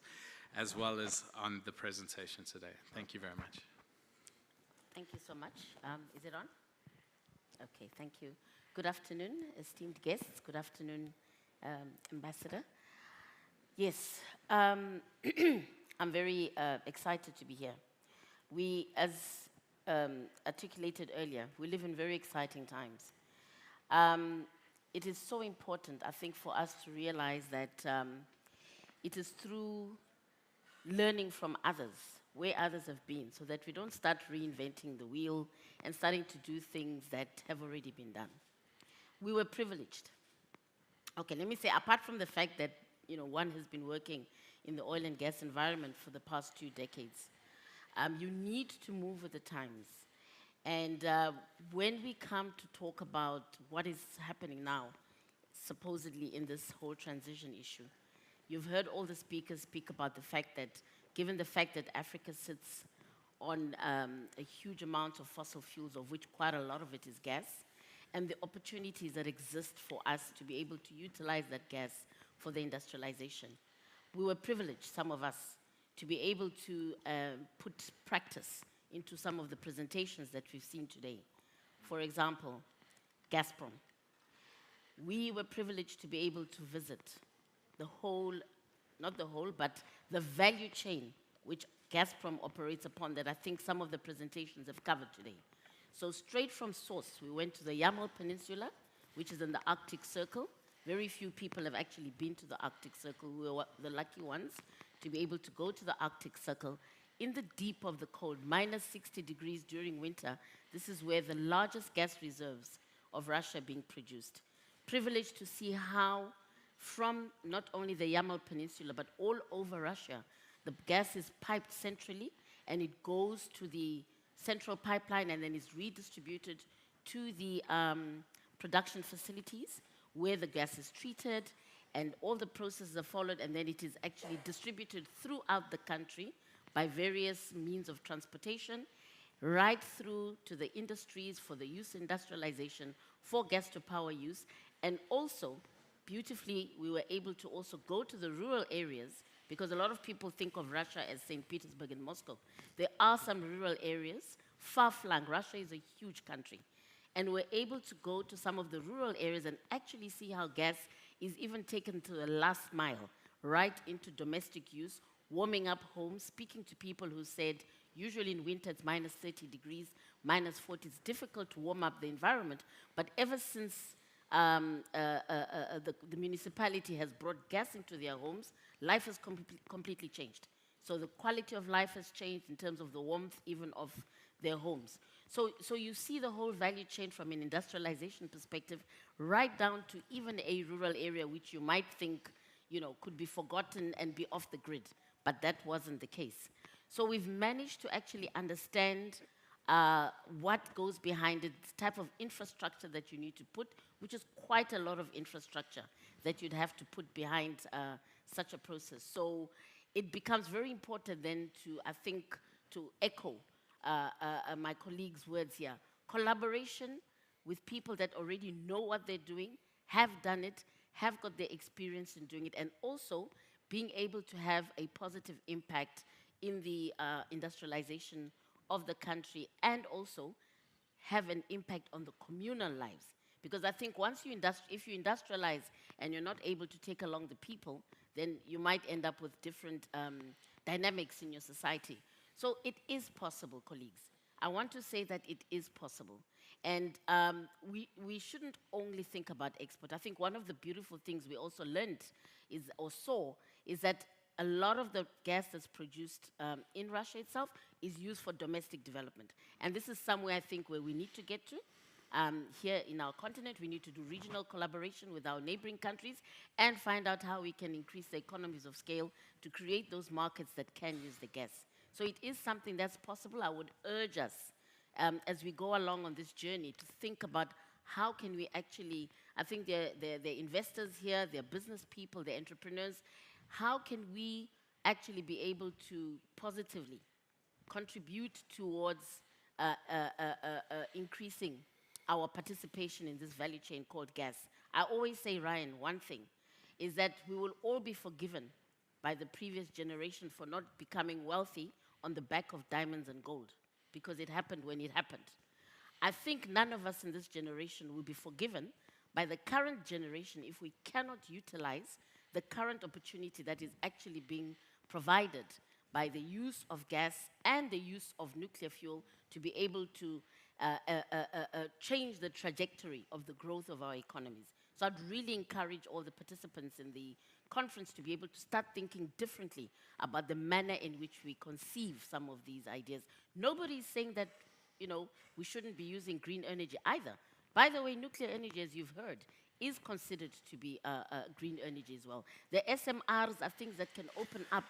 as well as on the presentation today. Thank you very much. Thank you so much. Is it on? Okay, thank you. Good afternoon, esteemed guests. Good afternoon, Ambassador. Yes, I'm very excited to be here. We, as articulated earlier, we live in very exciting times. It is so important, I think, for us to realize that it is through learning from others, where others have been, so that we don't start reinventing the wheel and starting to do things that have already been done. We were privileged. Okay, let me say, apart from the fact that one has been working in the oil and gas environment for the past 2 decades, you need to move with the times. And when we come to talk about what is happening now, supposedly in this whole transition issue, you've heard all the speakers speak about the fact that, given the fact that Africa sits on a huge amount of fossil fuels, of which quite a lot of it is gas, and the opportunities that exist for us to be able to utilize that gas for the industrialization. We were privileged, some of us, to be able to put practice into some of the presentations that we've seen today. For example, Gazprom. We were privileged to be able to visit the whole, not the whole, but the value chain which Gazprom operates upon, that I think some of the presentations have covered today. So straight from source, we went to the Yamal Peninsula, which is in the Arctic Circle. Very few people have actually been to the Arctic Circle. We were the lucky ones to be able to go to the Arctic Circle in the deep of the cold, minus 60 degrees during winter. This is where the largest gas reserves of Russia are being produced. Privileged to see how from not only the Yamal Peninsula, but all over Russia, the gas is piped centrally, and it goes to the central pipeline and then is redistributed to the production facilities where the gas is treated, and all the processes are followed, and then it is actually distributed throughout the country by various means of transportation, right through to the industries for the use industrialization, for gas to power use, and also, beautifully, we were able to also go to the rural areas, because a lot of people think of Russia as St. Petersburg and Moscow. There are some rural areas, far-flung. Russia is a huge country. And we're able to go to some of the rural areas and actually see how gas is even taken to the last mile, right into domestic use, warming up homes, speaking to people who said, usually in winter it's minus 30 degrees, minus 40, it's difficult to warm up the environment, but ever since the municipality has brought gas into their homes, life has completely changed. So the quality of life has changed in terms of the warmth even of their homes. So you see the whole value chain from an industrialization perspective, right down to even a rural area which you might think, you know, could be forgotten and be off the grid, but that wasn't the case. So we've managed to actually understand what goes behind it, the type of infrastructure that you need to put, which is quite a lot of infrastructure that you'd have to put behind such a process. So it becomes very important then to, I think, to echo my colleagues' words here. Collaboration with people that already know what they're doing, have done it, have got the experience in doing it, and also being able to have a positive impact in the industrialization of the country, and also have an impact on the communal lives. Because I think once you if you industrialize and you're not able to take along the people, then you might end up with different dynamics in your society. So it is possible, colleagues. I want to say that it is possible. And we shouldn't only think about export. I think one of the beautiful things we also learned is, or saw, is that a lot of the gas that's produced in Russia itself is used for domestic development. And this is somewhere, I think, where we need to get to. Here in our continent, we need to do regional collaboration with our neighboring countries and find out how we can increase the economies of scale to create those markets that can use the gas. So it is something that's possible. I would urge us, as we go along on this journey, to think about how can we actually, I think they're investors here, they're business people, they're entrepreneurs, how can we actually be able to positively contribute towards increasing our participation in this value chain called gas? I always say, Ryan, one thing is that we will all be forgiven by the previous generation for not becoming wealthy on the back of diamonds and gold, because it happened when it happened. I think none of us in this generation will be forgiven by the current generation if we cannot utilize the current opportunity that is actually being provided by the use of gas and the use of nuclear fuel to be able to change the trajectory of the growth of our economies. So I'd really encourage all the participants in the conference to be able to start thinking differently about the manner in which we conceive some of these ideas. Nobody's saying that, you know, we shouldn't be using green energy either. By the way, nuclear energy, as you've heard, is considered to be green energy as well. The SMRs are things that can open up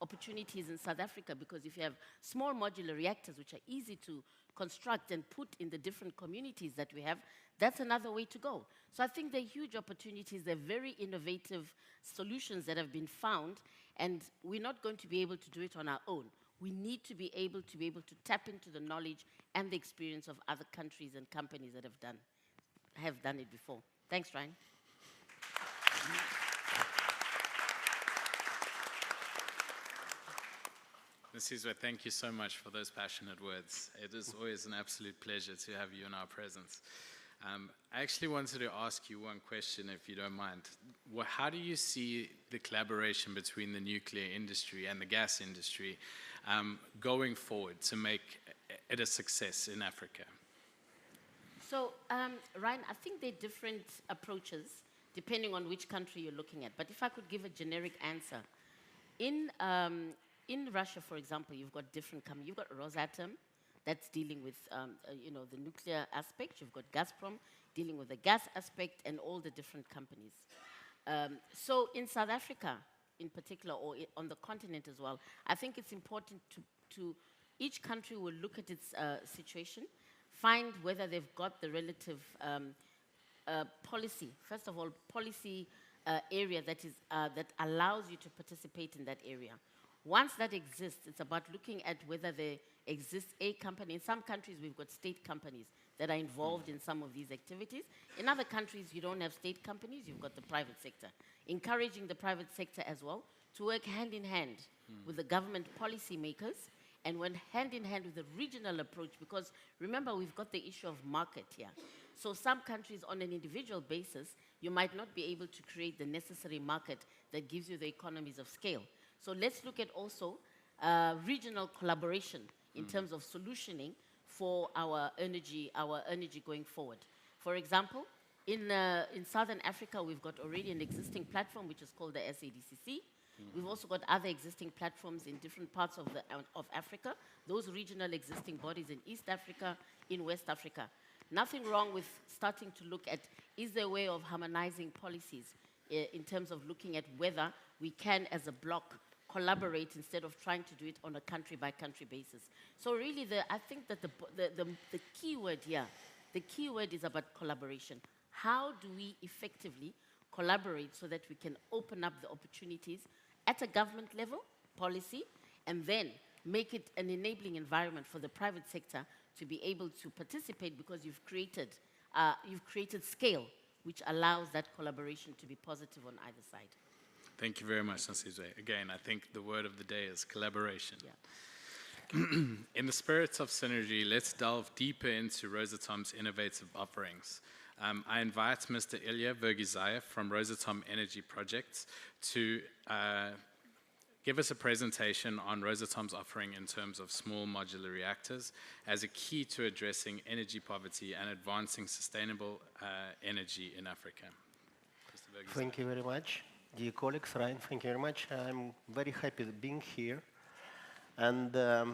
opportunities in South Africa, because if you have small modular reactors which are easy to construct and put in the different communities that we have, that's another way to go. So I think there are huge opportunities, there are very innovative solutions that have been found, and we're not going to be able to do it on our own. We need to be able to tap into the knowledge and the experience of other countries and companies that have done it before. Thanks, Ryan. Ms. Sizwe, thank you so much for those passionate words. It is always an absolute pleasure to have you in our presence. I actually wanted to ask you one question, if you don't mind. How do you see the collaboration between the nuclear industry and the gas industry going forward to make it a success in Africa? So Ryan, I think there are different approaches depending on which country you're looking at. But if I could give a generic answer, in Russia, for example, you've got different companies. You've got Rosatom, that's dealing with the nuclear aspect. You've got Gazprom dealing with the gas aspect, and all the different companies. So in South Africa, in particular, or on the continent as well, I think it's important to each country will look at its situation, find whether they've got the relative policy. First of all, policy area that allows you to participate in that area. Once that exists, it's about looking at whether there exists a company. In some countries, we've got state companies that are involved in some of these activities. In other countries, you don't have state companies, you've got the private sector. Encouraging the private sector as well to work hand in hand with the government policy makers, and went hand in hand with the regional approach, because remember, we've got the issue of market here. So some countries, on an individual basis, you might not be able to create the necessary market that gives you the economies of scale. So let's look at also regional collaboration in terms of solutioning for our energy going forward. For example, in Southern Africa, we've got already an existing platform, which is called the SADCC. We've also got other existing platforms in different parts of Africa, those regional existing bodies in East Africa, in West Africa. Nothing wrong with starting to look at, is there a way of harmonizing policies in terms of looking at whether we can, as a bloc, collaborate instead of trying to do it on a country-by-country basis. So really, I think that the key word here, the key word is about collaboration. How do we effectively collaborate so that we can open up the opportunities at a government level, policy, and then make it an enabling environment for the private sector to be able to participate, because you've created scale, which allows that collaboration to be positive on either side. Thank you very much, Nsizwe. Again, I think the word of the day is collaboration. Yeah. In the spirit of synergy, let's delve deeper into Rosatom's innovative offerings. I invite Mr. Ilya Vergizaev from Rosatom Energy Projects to give us a presentation on Rosatom's offering in terms of small modular reactors as a key to addressing energy poverty and advancing sustainable energy in Africa. Thank you very much. Dear colleagues, Ryan, thank you very much. I'm very happy being here. And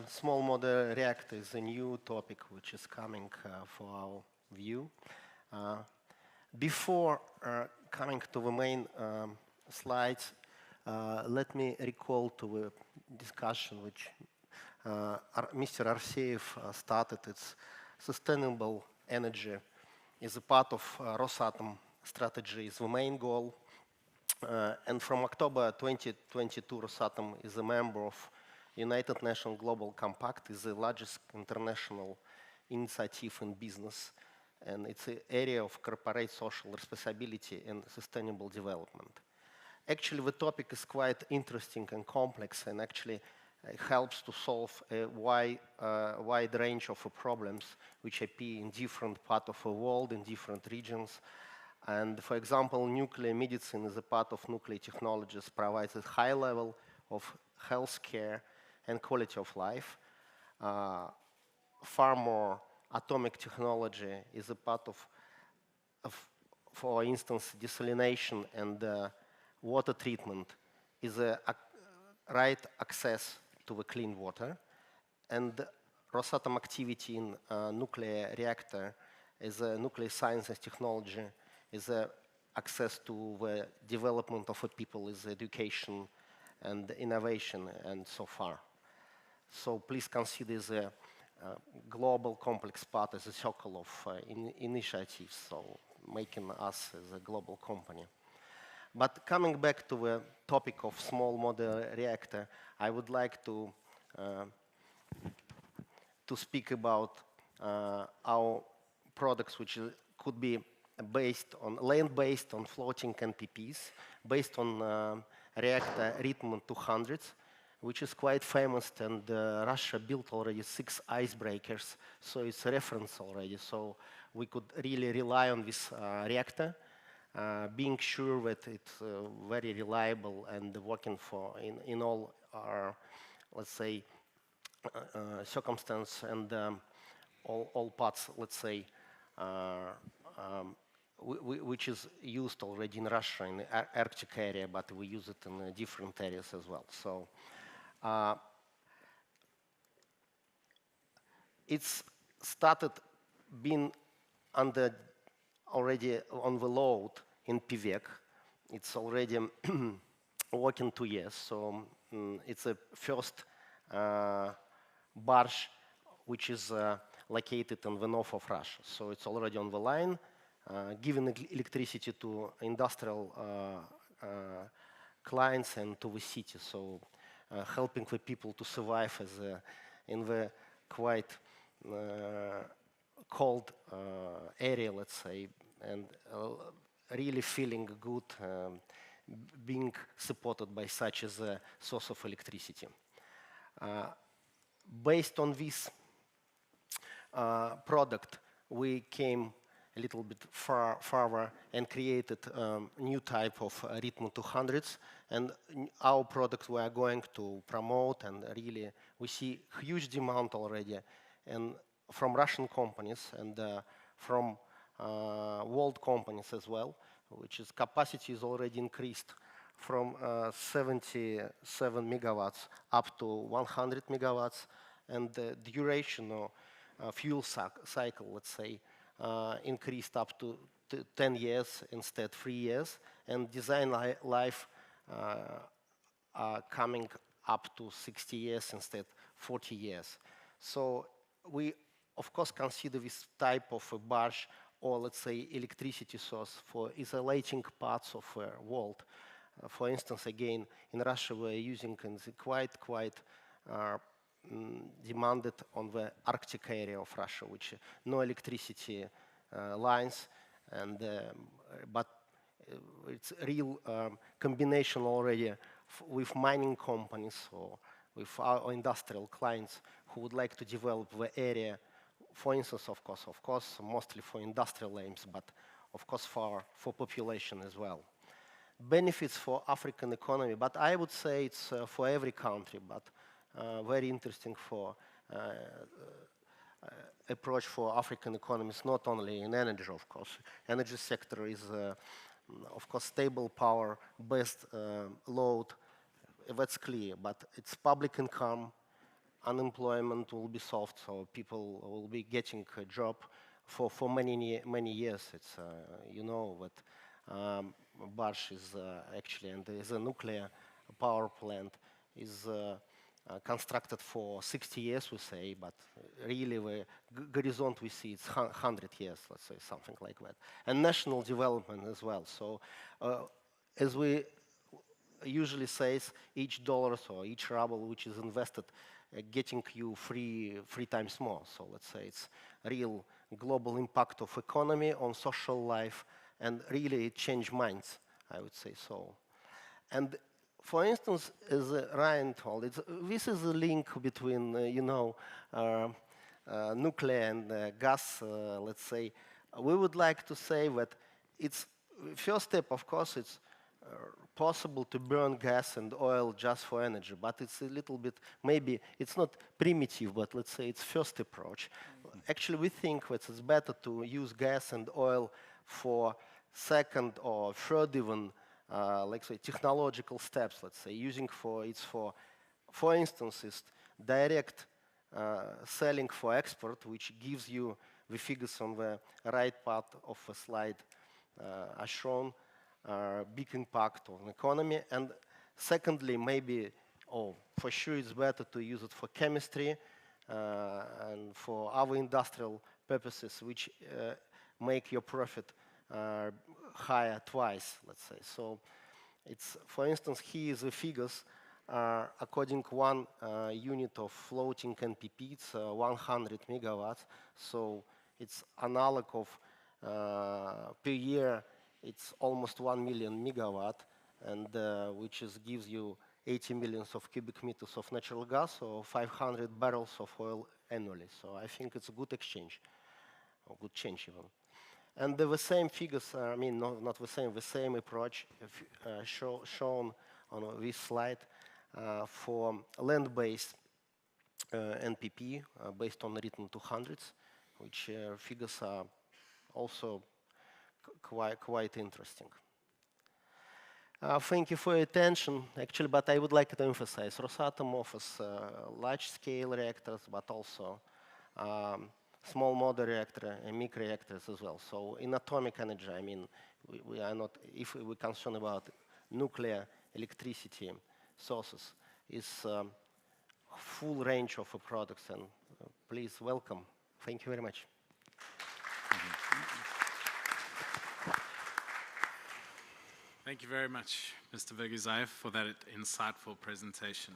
small modular reactor is a new topic which is coming for our view. Before coming to the main slides, let me recall to the discussion which Mr. Arseev started. It's sustainable energy is a part of Rosatom strategy, is the main goal. And from October 2022, Rosatom is a member of United Nations Global Compact, is the largest international initiative in business, and it's an area of corporate social responsibility and sustainable development. Actually, the topic is quite interesting and complex, and actually helps to solve a wide range of problems which appear in different parts of the world, in different regions. And for example, nuclear medicine is a part of nuclear technologies, provides a high level of health care and quality of life. Far more atomic technology is a part of for instance, desalination and water treatment is a right access to the clean water. And Rosatom activity in nuclear reactor is a nuclear science and technology, is access to the development of a people, is education and innovation, and so far. So please consider the global complex part as a circle of initiatives, so making us as a global company. But coming back to the topic of small modular reactor, I would like to speak about our products, which could be based on land-based, on floating NPPs, based on reactor Ritman 200, which is quite famous, and Russia built already 6 icebreakers, so it's a reference already. So we could really rely on this reactor, being sure that it's very reliable and working for in all our, let's say, circumstance and all parts, let's say, which is used already in Russia in the Arctic area, but we use it in different areas as well. So it's started being under already on the load in PVEC. It's already working 2 years, so it's a first barge which is located in the north of Russia. So it's already on the line, giving electricity to industrial clients and to the city. So helping the people to survive as in the quite cold area, let's say, and really feeling good being supported by such as a source of electricity. Based on this product, we came a little bit farther and created new type of Rhythm 200s, and our product we are going to promote, and really we see huge demand already, and from Russian companies and from world companies as well, which is capacity is already increased from 77 megawatts up to 100 megawatts, and the duration or fuel cycle, let's say, increased up to 10 years instead 3 years, and design life coming up to 60 years instead 40 years. So we, of course, consider this type of a barge or, let's say, electricity source for isolating parts of the world. For instance, again, in Russia, we're using quite demanded on the Arctic area of Russia, which no electricity lines, and but it's a real combination already with mining companies or with our industrial clients who would like to develop the area, for instance, of course, mostly for industrial aims, but of course for population as well. Benefits for African economy, but I would say it's for every country, but very interesting for approach for African economies, not only in energy, of course. Energy sector is, of course, stable power, best load, that's clear, but it's public income, unemployment will be solved, so people will be getting a job for many years. It's, you know, that Barsh is actually, and there is a nuclear power plant, is constructed for 60 years, we say, but really the horizont we see it's 100 years, let's say, something like that. And national development as well. So as we usually say, each dollar or each ruble which is invested getting you three times more. So let's say it's real global impact of economy on social life, and really it changed minds, I would say so. And for instance, as Ryan told, this is a link between, you know, nuclear and gas, let's say. We would like to say that it's, first step, of course, it's possible to burn gas and oil just for energy, but it's a little bit, maybe it's not primitive, but let's say it's first approach. Actually, we think that it's better to use gas and oil for second or third even, like say, technological steps, let's say, using for instance, is direct selling for export, which gives you the figures on the right part of the slide are shown, big impact on the economy. And secondly, maybe, for sure it's better to use it for chemistry and for other industrial purposes, which make your profit higher twice, let's say. So it's, for instance, here is the figures. According to one unit of floating NPP, it's 100 megawatts. So it's analog of per year, it's almost 1 million megawatt, and which gives you 80 millions of cubic meters of natural gas or 500 barrels of oil annually. So I think it's a good exchange, or good change even. And the same figures, I mean, not the same approach shown on this slide for land-based NPP based on Rhythm 200s, which figures are also quite interesting. Thank you for your attention. Actually, but I would like to emphasize, Rosatom offers large-scale reactors, but also small modular reactor and micro reactors as well. So in atomic energy, I mean, we are not, if we're concerned about nuclear electricity sources, is full range of products, and please welcome. Thank you very much. Thank you very much, Mr. Vergizaev, for that insightful presentation.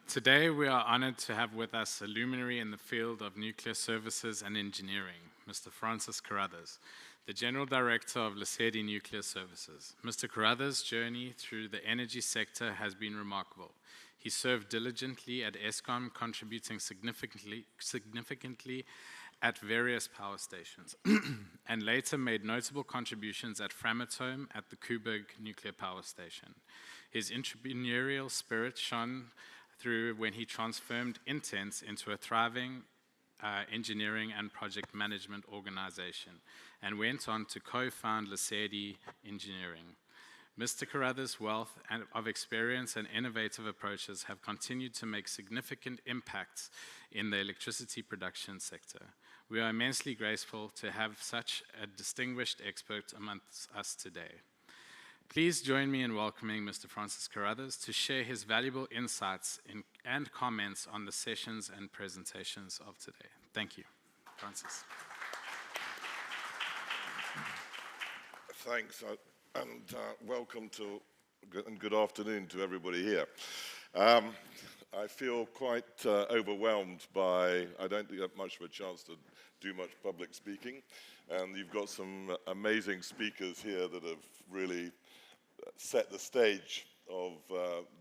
Today, we are honored to have with us a luminary in the field of nuclear services and engineering, Mr. Francis Carruthers, the General Director of Lesedi Nuclear Services. Mr. Carruthers' journey through the energy sector has been remarkable. He served diligently at Eskom, contributing significantly at various power stations, and later made notable contributions at Framatome at the Koeberg Nuclear Power Station. His entrepreneurial spirit shone through when he transformed Intense into a thriving engineering and project management organization, and went on to co-found Lesedi Engineering. Mr. Carruthers' wealth of experience and innovative approaches have continued to make significant impacts in the electricity production sector. We are immensely grateful to have such a distinguished expert amongst us today. Please join me in welcoming Mr. Francis Carruthers to share his valuable insights and comments on the sessions and presentations of today. Thank you. Francis. Thanks, and welcome to, and good afternoon to everybody here. I feel quite overwhelmed by, I don't get much of a chance to do much public speaking, and you've got some amazing speakers here that have really set the stage of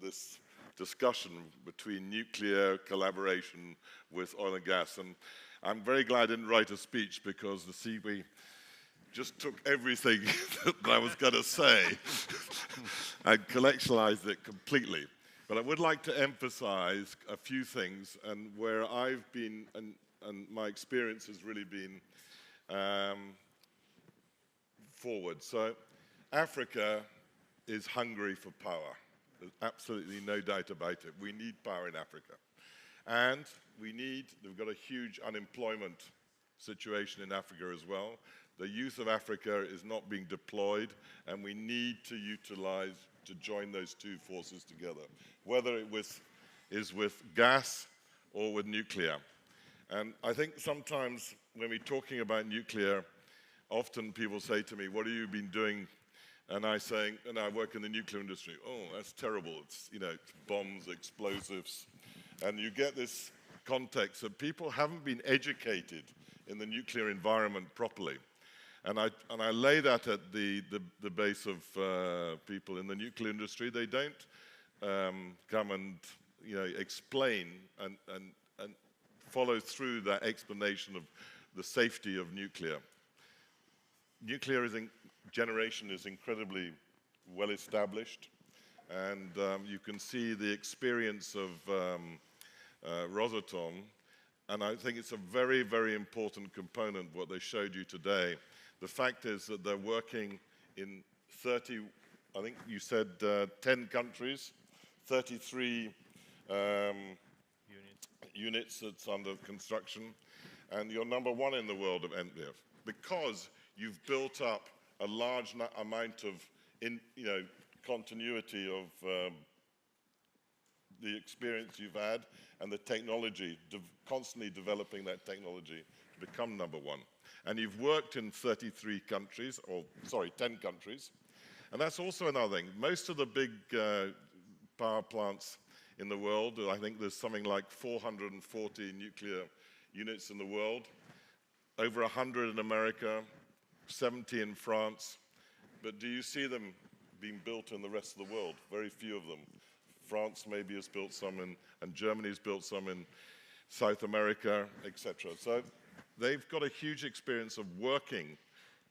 this discussion between nuclear collaboration with oil and gas. And I'm very glad I didn't write a speech, because we just took everything that I was going to say and collectionized it completely. But I would like to emphasize a few things, and where I've been, and my experience has really been forward. So Africa is hungry for power. There's absolutely no doubt about it. We need power in Africa. And we've got a huge unemployment situation in Africa as well. The youth of Africa is not being deployed, and we need to join those two forces together, whether it is with gas or with nuclear. And I think sometimes when we're talking about nuclear, often people say to me, what have you been doing? And I say, and I work in the nuclear industry. Oh, that's terrible. It's, it's bombs, explosives. And you get this context that people haven't been educated in the nuclear environment properly. And I lay that at the base of people in the nuclear industry. They don't come and explain and follow through that explanation of the safety of nuclear. Nuclear generation is incredibly well established, and you can see the experience of Rosatom, and I think it's a very, very important component what they showed you today. The fact is that they're working in 30, I think you said 10 countries, 33 units that's under construction, and you're #1 in the world of NPF, because you've built up a large amount of continuity of the experience you've had and the technology, constantly developing that technology to become #1. And you've worked in 33 countries, 10 countries. And that's also another thing. Most of the big power plants in the world, I think there's something like 440 nuclear units in the world, over 100 in America, 70 in France. But do you see them being built in the rest of the world? Very few of them. France maybe has built some, and Germany's built some in South America, etc. So they've got a huge experience of working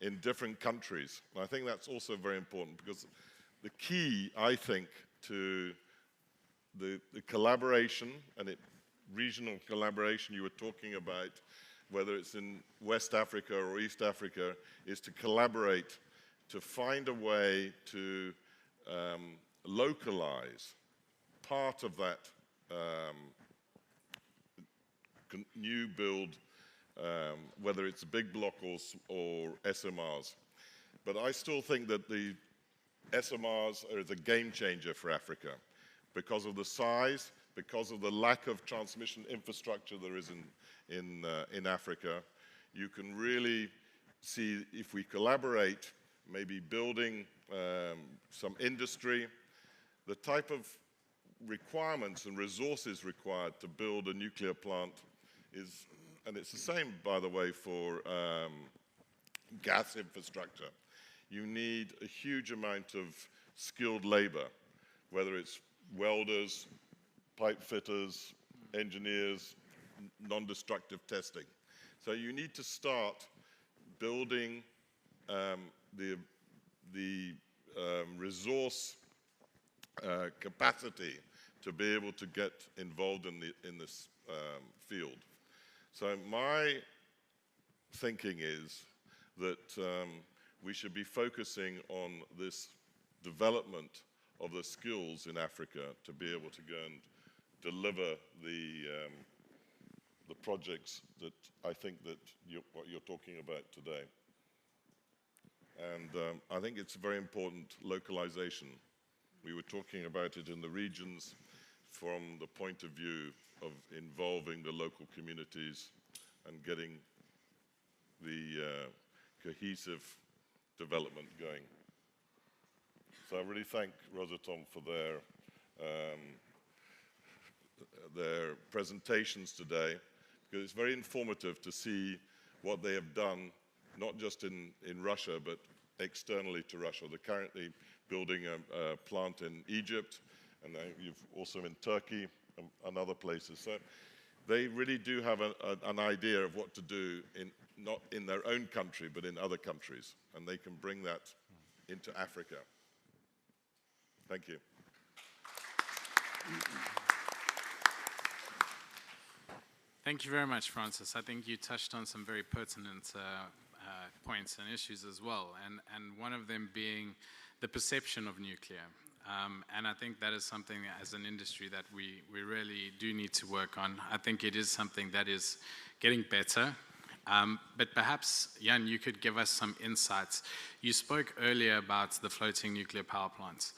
in different countries. And I think that's also very important, because the key, I think, to the collaboration and regional collaboration you were talking about, whether it's in West Africa or East Africa, is to collaborate to find a way to localize part of that new build, whether it's a big block or SMRs. But I still think that the SMRs are the game changer for Africa because of the size, because of the lack of transmission infrastructure there is in Africa. You can really see, if we collaborate, maybe building some industry, the type of requirements and resources required to build a nuclear plant is, and it's the same, by the way, for gas infrastructure. You need a huge amount of skilled labor, whether it's welders, pipe fitters, engineers, non-destructive testing. So you need to start building the resource capacity to be able to get involved in this field. So my thinking is that we should be focusing on this development of the skills in Africa to be able to go and deliver the projects that I think that what you're talking about today. And I think it's very important, localization. We were talking about it in the regions from the point of view of involving the local communities and getting the cohesive development going. So I really thank Rosatom for their presentations today, because it's very informative to see what they have done, not just in Russia, but externally to Russia. They're currently building a plant in Egypt, and you've also in Turkey and other places. So they really do have an idea of what to do, not in their own country, but in other countries, and they can bring that into Africa. Thank you. Thank you very much, Francis. I think you touched on some very pertinent points and issues as well, and one of them being the perception of nuclear. And I think that is something as an industry that we really do need to work on. I think it is something that is getting better. But perhaps, Jan, you could give us some insights. You spoke earlier about the floating nuclear power plants.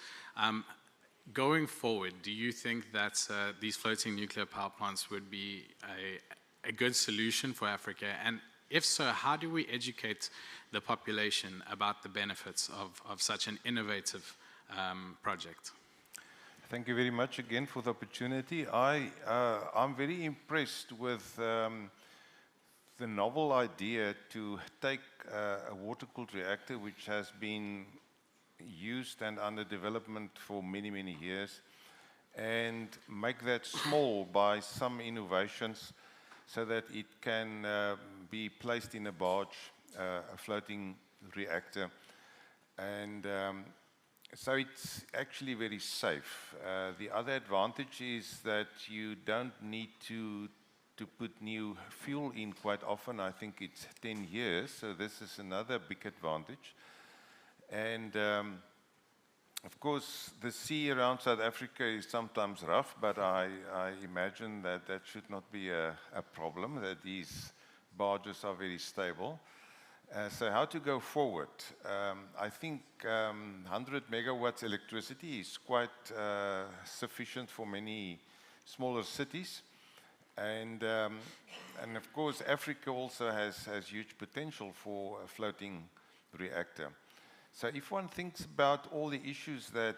Going forward, do you think that these floating nuclear power plants would be a good solution for Africa? And if so, how do we educate the population about the benefits of such an innovative project? Thank you very much again for the opportunity. I'm very impressed with the novel idea to take a water-cooled reactor, which has been used and under development for many, many years, and make that small by some innovations so that it can be placed in a barge, a floating reactor. And so it's actually very safe. The other advantage is that you don't need to put new fuel in quite often. I think it's 10 years, so this is another big advantage. And of course, the sea around South Africa is sometimes rough, but I imagine that that should not be a problem, that these barges are very stable. So how to go forward? I think 100 megawatts electricity is quite sufficient for many smaller cities. And of course, Africa also has huge potential for a floating reactor. So if one thinks about all the issues that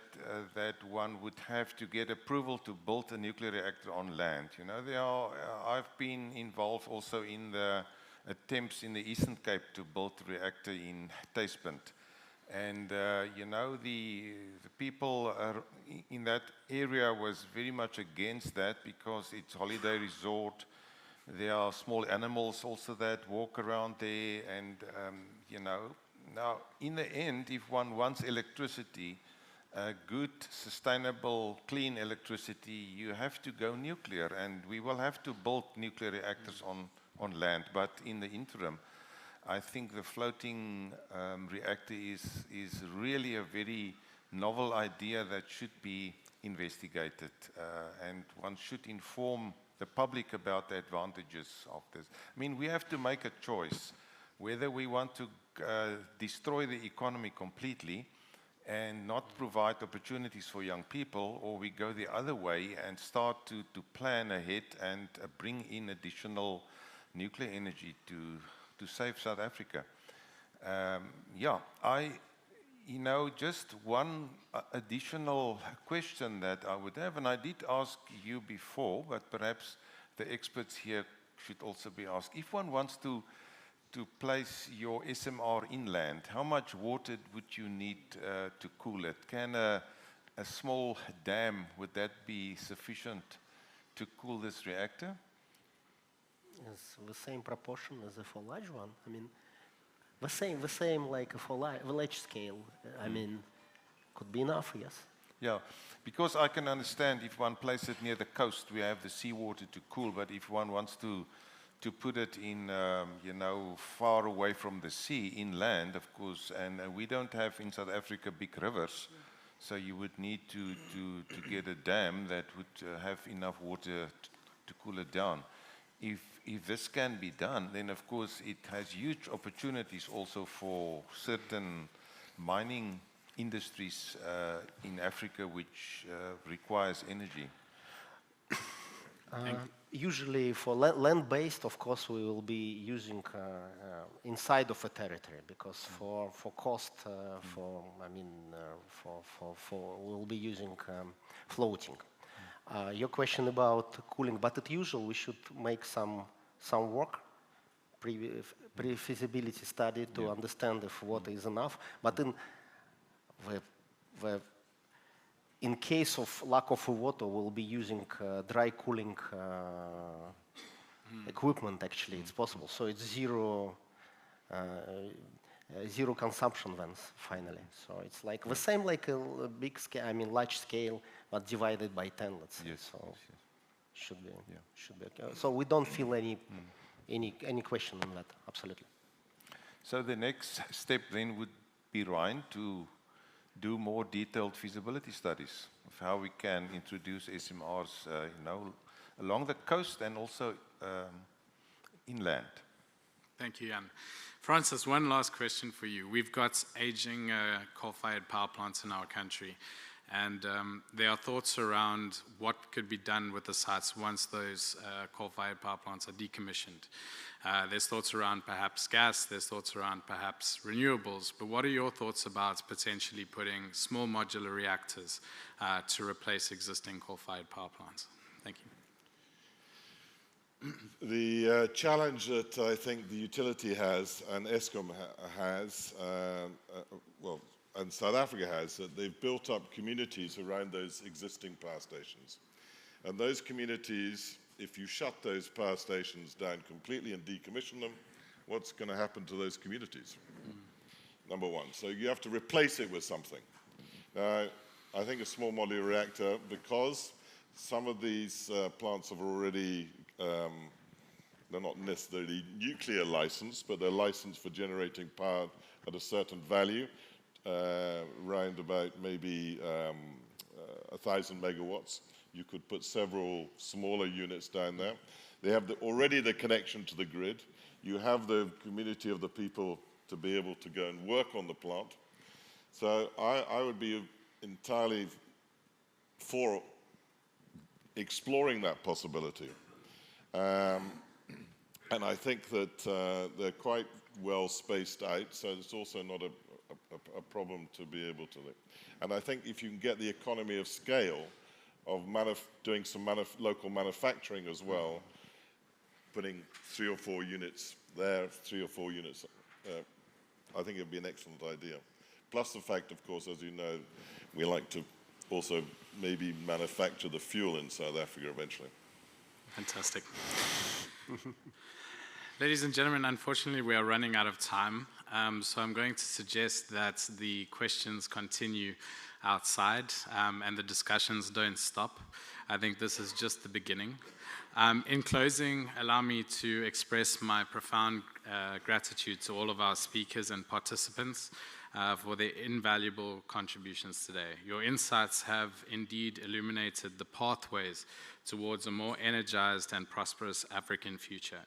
one would have to get approval to build a nuclear reactor on land, you know, I've been involved also in the attempts in the Eastern Cape to build a reactor in Taspent. And, you know, the people in that area was very much against that because it's holiday resort. There are small animals also that walk around there and, you know. Now, in the end, if one wants electricity, good, sustainable, clean electricity, you have to go nuclear. And we will have to build nuclear reactors on land. But in the interim, I think the floating reactor is really a very novel idea that should be investigated, and one should inform the public about the advantages of this. I mean, we have to make a choice whether we want to destroy the economy completely and not provide opportunities for young people, or we go the other way and start to plan ahead and bring in additional nuclear energy to save South Africa. Just one additional question that I would have, and I did ask you before, but perhaps the experts here should also be asked. If one wants to place your SMR inland, how much water would you need to cool it? Can a small dam, would that be sufficient to cool this reactor? It's the same proportion as for large one. I mean, the same like for large scale. I mean, could be enough, yes. Yeah, because I can understand if one places it near the coast, we have the seawater to cool, but if one wants to put it in, far away from the sea, inland, of course, and we don't have in South Africa big rivers, so you would need to get a dam that would have enough water to cool it down. If this can be done, then of course it has huge opportunities also for certain mining industries in Africa which requires energy. Usually for land-based, of course, we will be using inside of a territory, because for cost, we'll be using floating. Your question about cooling, but as usual, we should make some work, pre-feasibility study to understand if water is enough. But in case of lack of water, we'll be using dry cooling equipment. Actually, it's possible. So it's zero consumption then finally. So it's like the same like a big scale, large scale, but divided by 10, let's say. Yes. So should be okay. So we don't feel any question on that. Absolutely. So the next step then would be, Ryan, to do more detailed feasibility studies of how we can introduce SMRs, along the coast and also inland. Thank you, Jan. Francis, one last question for you. We've got aging coal-fired power plants in our country, and there are thoughts around what could be done with the sites once those coal-fired power plants are decommissioned. There's thoughts around perhaps gas, there's thoughts around perhaps renewables, but what are your thoughts about potentially putting small modular reactors to replace existing coal-fired power plants? Thank you. The challenge that I think the utility has and Eskom has, and South Africa has, that they've built up communities around those existing power stations. And those communities, if you shut those power stations down completely and decommission them, what's going to happen to those communities? Number one. So you have to replace it with something. Now, I think a small modular reactor, because some of these plants have already, they're not necessarily nuclear licensed, but they're licensed for generating power at a certain value, around about maybe 1,000 megawatts. You could put several smaller units down there. They have already the connection to the grid. You have the community of the people to be able to go and work on the plant. So I would be entirely for exploring that possibility. And I think that they're quite well spaced out, so it's also not a problem to be able to live. And I think if you can get the economy of scale of doing some local manufacturing as well, putting 3 or 4 units there, 3 or 4 units, I think it would be an excellent idea. Plus the fact, of course, as you know, we like to also maybe manufacture the fuel in South Africa eventually. Fantastic. Ladies and gentlemen, unfortunately, we are running out of time, so I'm going to suggest that the questions continue outside, and the discussions don't stop. I think this is just the beginning. In closing, allow me to express my profound gratitude to all of our speakers and participants for their invaluable contributions today. Your insights have indeed illuminated the pathways towards a more energized and prosperous African future.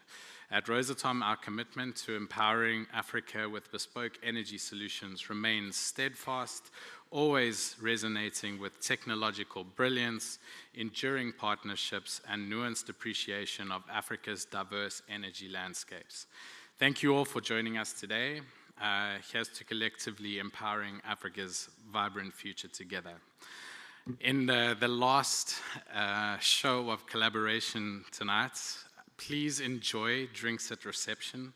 At Rosatom, our commitment to empowering Africa with bespoke energy solutions remains steadfast, always resonating with technological brilliance, enduring partnerships, and nuanced appreciation of Africa's diverse energy landscapes. Thank you all for joining us today. Here's to collectively empowering Africa's vibrant future together. In the last show of collaboration tonight, please enjoy drinks at reception.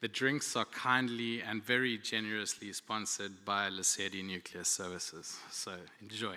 The drinks are kindly and very generously sponsored by Lesedi Nuclear Services. So enjoy.